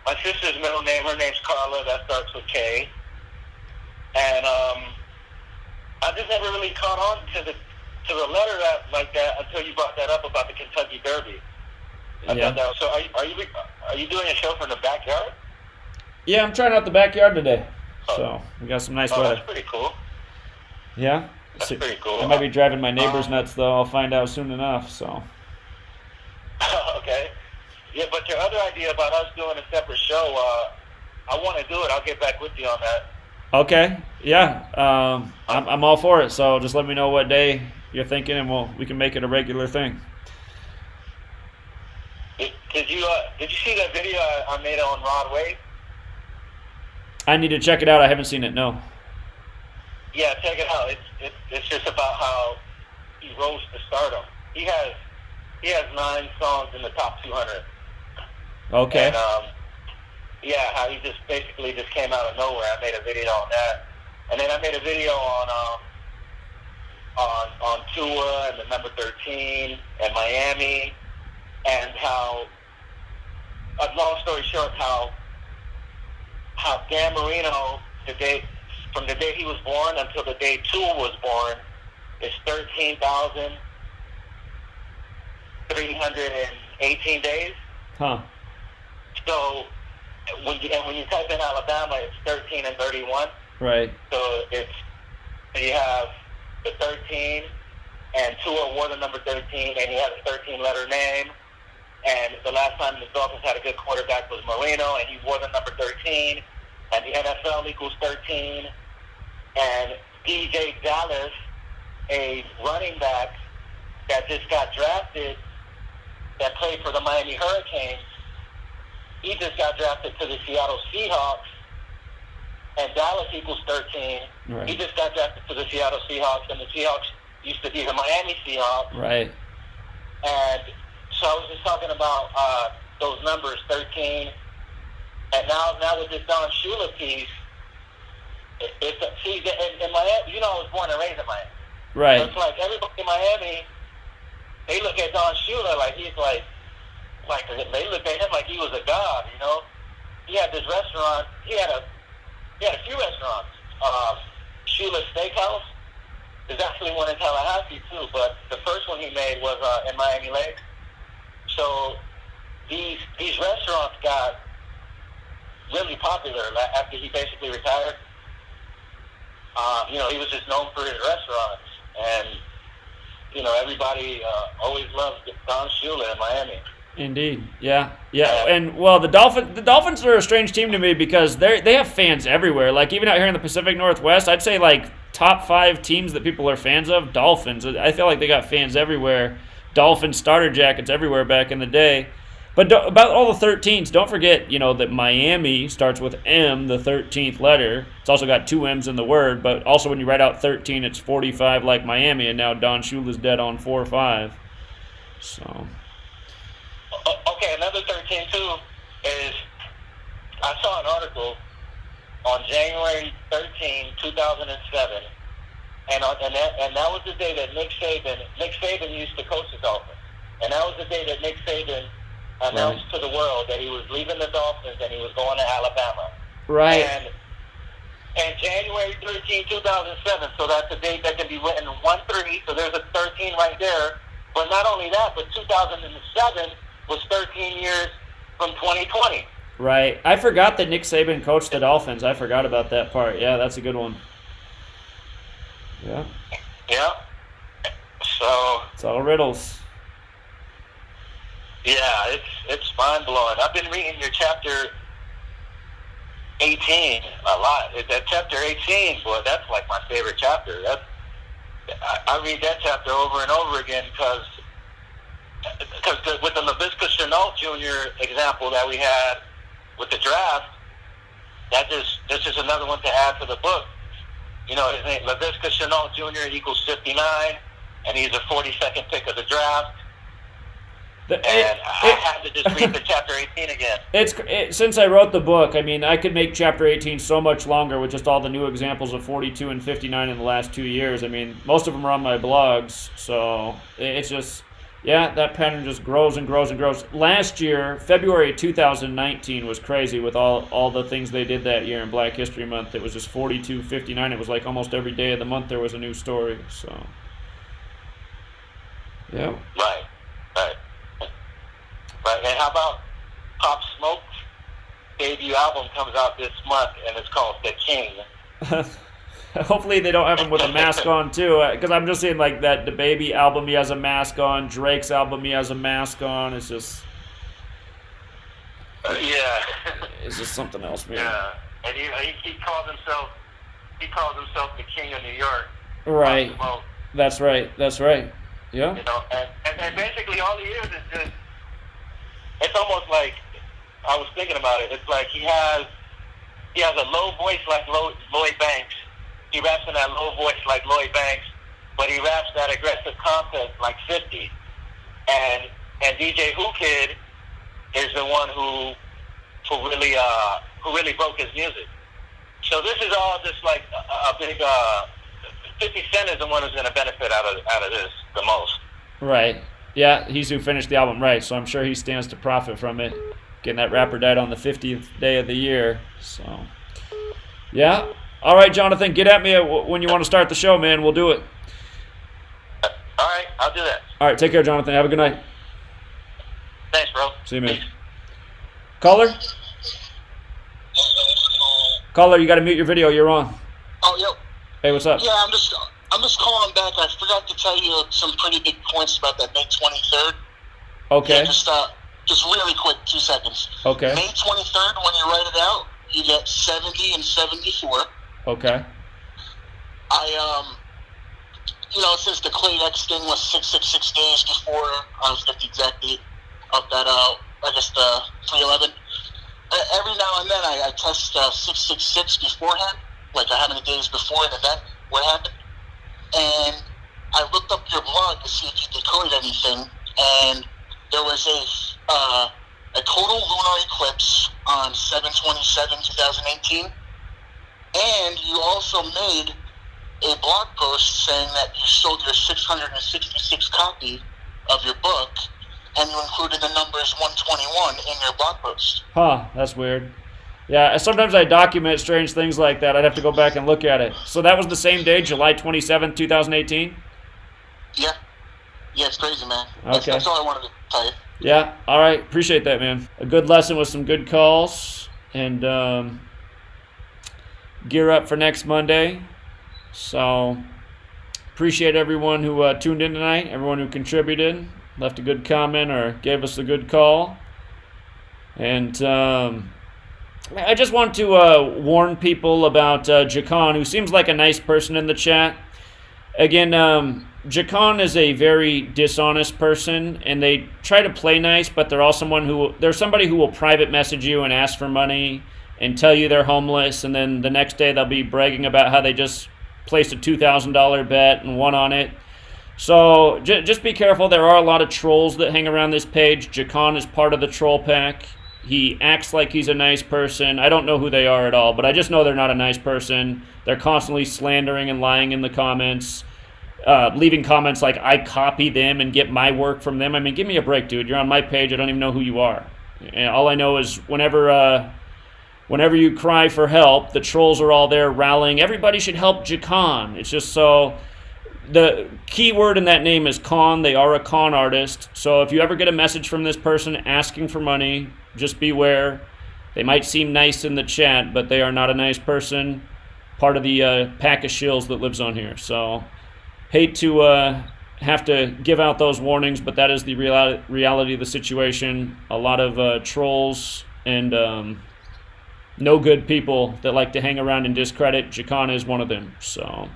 my sister's middle name, her name's Carla, that starts with K. And I just never really caught on to the letter like that until you brought that up about the Kentucky Derby. Yeah. So are you doing a show from the backyard? Yeah, I'm trying out the backyard today. So we got some nice weather. That's pretty cool. Yeah. That's pretty cool. I might be driving my neighbors nuts, though. I'll find out soon enough. So. Okay. Yeah, but your other idea about us doing a separate show, I want to do it. I'll get back with you on that. Okay. Yeah. I'm all for it. So just let me know what day you're thinking, and we can make it a regular thing. Did you see that video I made on Rod Wave? I need to check it out. I haven't seen it. No. Yeah, check it out. It's just about how he rose to stardom. He has 9 songs in the top 200. Okay. And how he just basically came out of nowhere. I made a video on that, and then I made a video on Tua and the number 13 and Miami, and how, long story short, how Dan Marino from the day he was born until the day Tua was born is 13,318 days. Huh. So when you type in Alabama, it's 13 and 31. Right. So you have the 13, and Tua wore the number 13, and he has a 13-letter name. And the last time the Dolphins had a good quarterback was Marino, and he wore the number 13. And the NFL equals 13. And DJ Dallas, a running back that just got drafted, that played for the Miami Hurricanes, he just got drafted to the Seattle Seahawks, and Dallas equals 13. Right. He just got drafted to the Seattle Seahawks, and the Seahawks used to be the Miami Seahawks. Right. And so I was just talking about those numbers, 13. And now with this Don Shula piece, see, in Miami, you know, I was born and raised in Miami. Right. So it's like everybody in Miami, they look at Don Shula like he's like they look at him like he was a god, you know. He had this restaurant. He had a few restaurants. Shula Steakhouse. There's actually one in Tallahassee too, but the first one he made was in Miami Lakes. So these restaurants got really popular after he basically retired. You know, he was just known for his restaurants, and you know, everybody always loved Don Shula in Miami. Indeed, yeah, and well, the Dolphins are a strange team to me because they have fans everywhere. Like even out here in the Pacific Northwest, I'd say like top 5 teams that people are fans of, Dolphins. I feel like they got fans everywhere. Dolphins starter jackets everywhere back in the day. But about all the 13s, don't forget, you know, that Miami starts with M, the 13th letter. It's also got 2 M's in the word, but also when you write out 13, it's 45 like Miami, and now Don Shula's dead on 4-5. So. Okay, another 13 too is I saw an article on January 13, 2007, and that was the day that Nick Saban used to coach the Dolphins, and that was the day that Nick Saban announced to the world that he was leaving the Dolphins and he was going to Alabama. Right. And January 13, 2007, so that's a date that can be written 1-3, so there's a 13 right there. But not only that, but 2007 was 13 years from 2020. Right. I forgot that Nick Saban coached the Dolphins. I forgot about that part. Yeah, that's a good one. Yeah. Yeah. So. It's all riddles. Yeah, it's mind-blowing. I've been reading your chapter 18 a lot. That chapter 18, boy, that's like my favorite chapter. I read that chapter over and over again because with the Laviska Shenault Jr. example that we had with the draft, this is another one to add to the book. You know, his name, Laviska Shenault Jr. equals 59, and he's a 42nd pick of the draft. I had to just read the chapter 18 again. Since I wrote the book, I mean, I could make chapter 18 so much longer with just all the new examples of 42 and 59 in the last 2 years. I mean, most of them are on my blogs, so it's just, yeah, that pattern just grows and grows and grows. Last year, February 2019 was crazy with all the things they did that year in Black History Month. It was just 42, 59. It was like almost every day of the month there was a new story. So, yeah. Right. Right, and how about Pop Smoke's debut album comes out this month, and it's called The King. Hopefully they don't have him with a mask on, too, because I'm just seeing, like, that DaBaby album, he has a mask on, Drake's album, he has a mask on, it's just... yeah. It's just something else, man. Yeah, and he calls himself the King of New York. Right, that's right, yeah. You know, and basically all he is just... It's almost like, I was thinking about it, it's like he has a low voice like Lloyd Banks. He raps in that low voice like Lloyd Banks, but he raps that aggressive content like 50. And DJ Who Kid is the one who really broke his music. So this is all just like a big 50 Cent is the one who's going to benefit out of this the most. Right. Yeah, he's who finished the album right, so I'm sure he stands to profit from it. Getting that rapper died on the 50th day of the year. So, yeah. All right, Jonathan, get at me when you want to start the show, man. We'll do it. All right, I'll do that. All right, take care, Jonathan. Have a good night. Thanks, bro. See you, man. Caller? Caller, you got to mute your video. You're on. Oh, yo. Hey, what's up? Yeah, I'm just calling back. I forgot to tell you some pretty big points about that May 23rd. Okay. Yeah, just really quick, 2 seconds. Okay. May 23rd, when you write it out, you get 70 and 74. Okay. Since the Clade X thing was 666 days before, I was get the exact date of that, I guess the 311. every now and then I test 666 beforehand, like how many days before an event, what happened. And I looked up your blog to see if you decoded anything, and there was a total lunar eclipse on 7/27/2018, and you also made a blog post saying that you sold your 666 copy of your book, and you included the numbers 121 in your blog post. Huh, that's weird. Yeah, sometimes I document strange things like that. I'd have to go back and look at it. So that was the same day, July 27th, 2018? Yeah. Yeah, it's crazy, man. Okay. That's all I wanted to tell you. Yeah, all right. Appreciate that, man. A good lesson with some good calls. And gear up for next Monday. So appreciate everyone who tuned in tonight, everyone who contributed, left a good comment or gave us a good call. And I just want to warn people about Jakan, who seems like a nice person in the chat. Again, Jakan is a very dishonest person, and they try to play nice, but they're somebody who will private message you and ask for money and tell you they're homeless, and then the next day they'll be bragging about how they just placed a $2,000 bet and won on it. So just be careful. There are a lot of trolls that hang around this page. Jakan is part of the troll pack. He acts like he's a nice person. I don't know who they are at all, but I just know they're not a nice person. They're constantly slandering and lying in the comments, leaving comments like, I copy them and get my work from them. I mean, give me a break, dude. You're on my page. I don't even know who you are. And all I know is whenever you cry for help, the trolls are all there rallying. Everybody should help Jakan. It's just so... The key word in that name is con. They are a con artist. So if you ever get a message from this person asking for money, just beware. They might seem nice in the chat, but they are not a nice person. Part of the pack of shills that lives on here. So hate to have to give out those warnings, but that is the reality of the situation. A lot of trolls and no good people that like to hang around and discredit. Jakan is one of them. So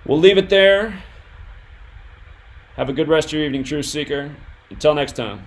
we'll leave it there. Have a good rest of your evening, Truth Seeker. Until next time.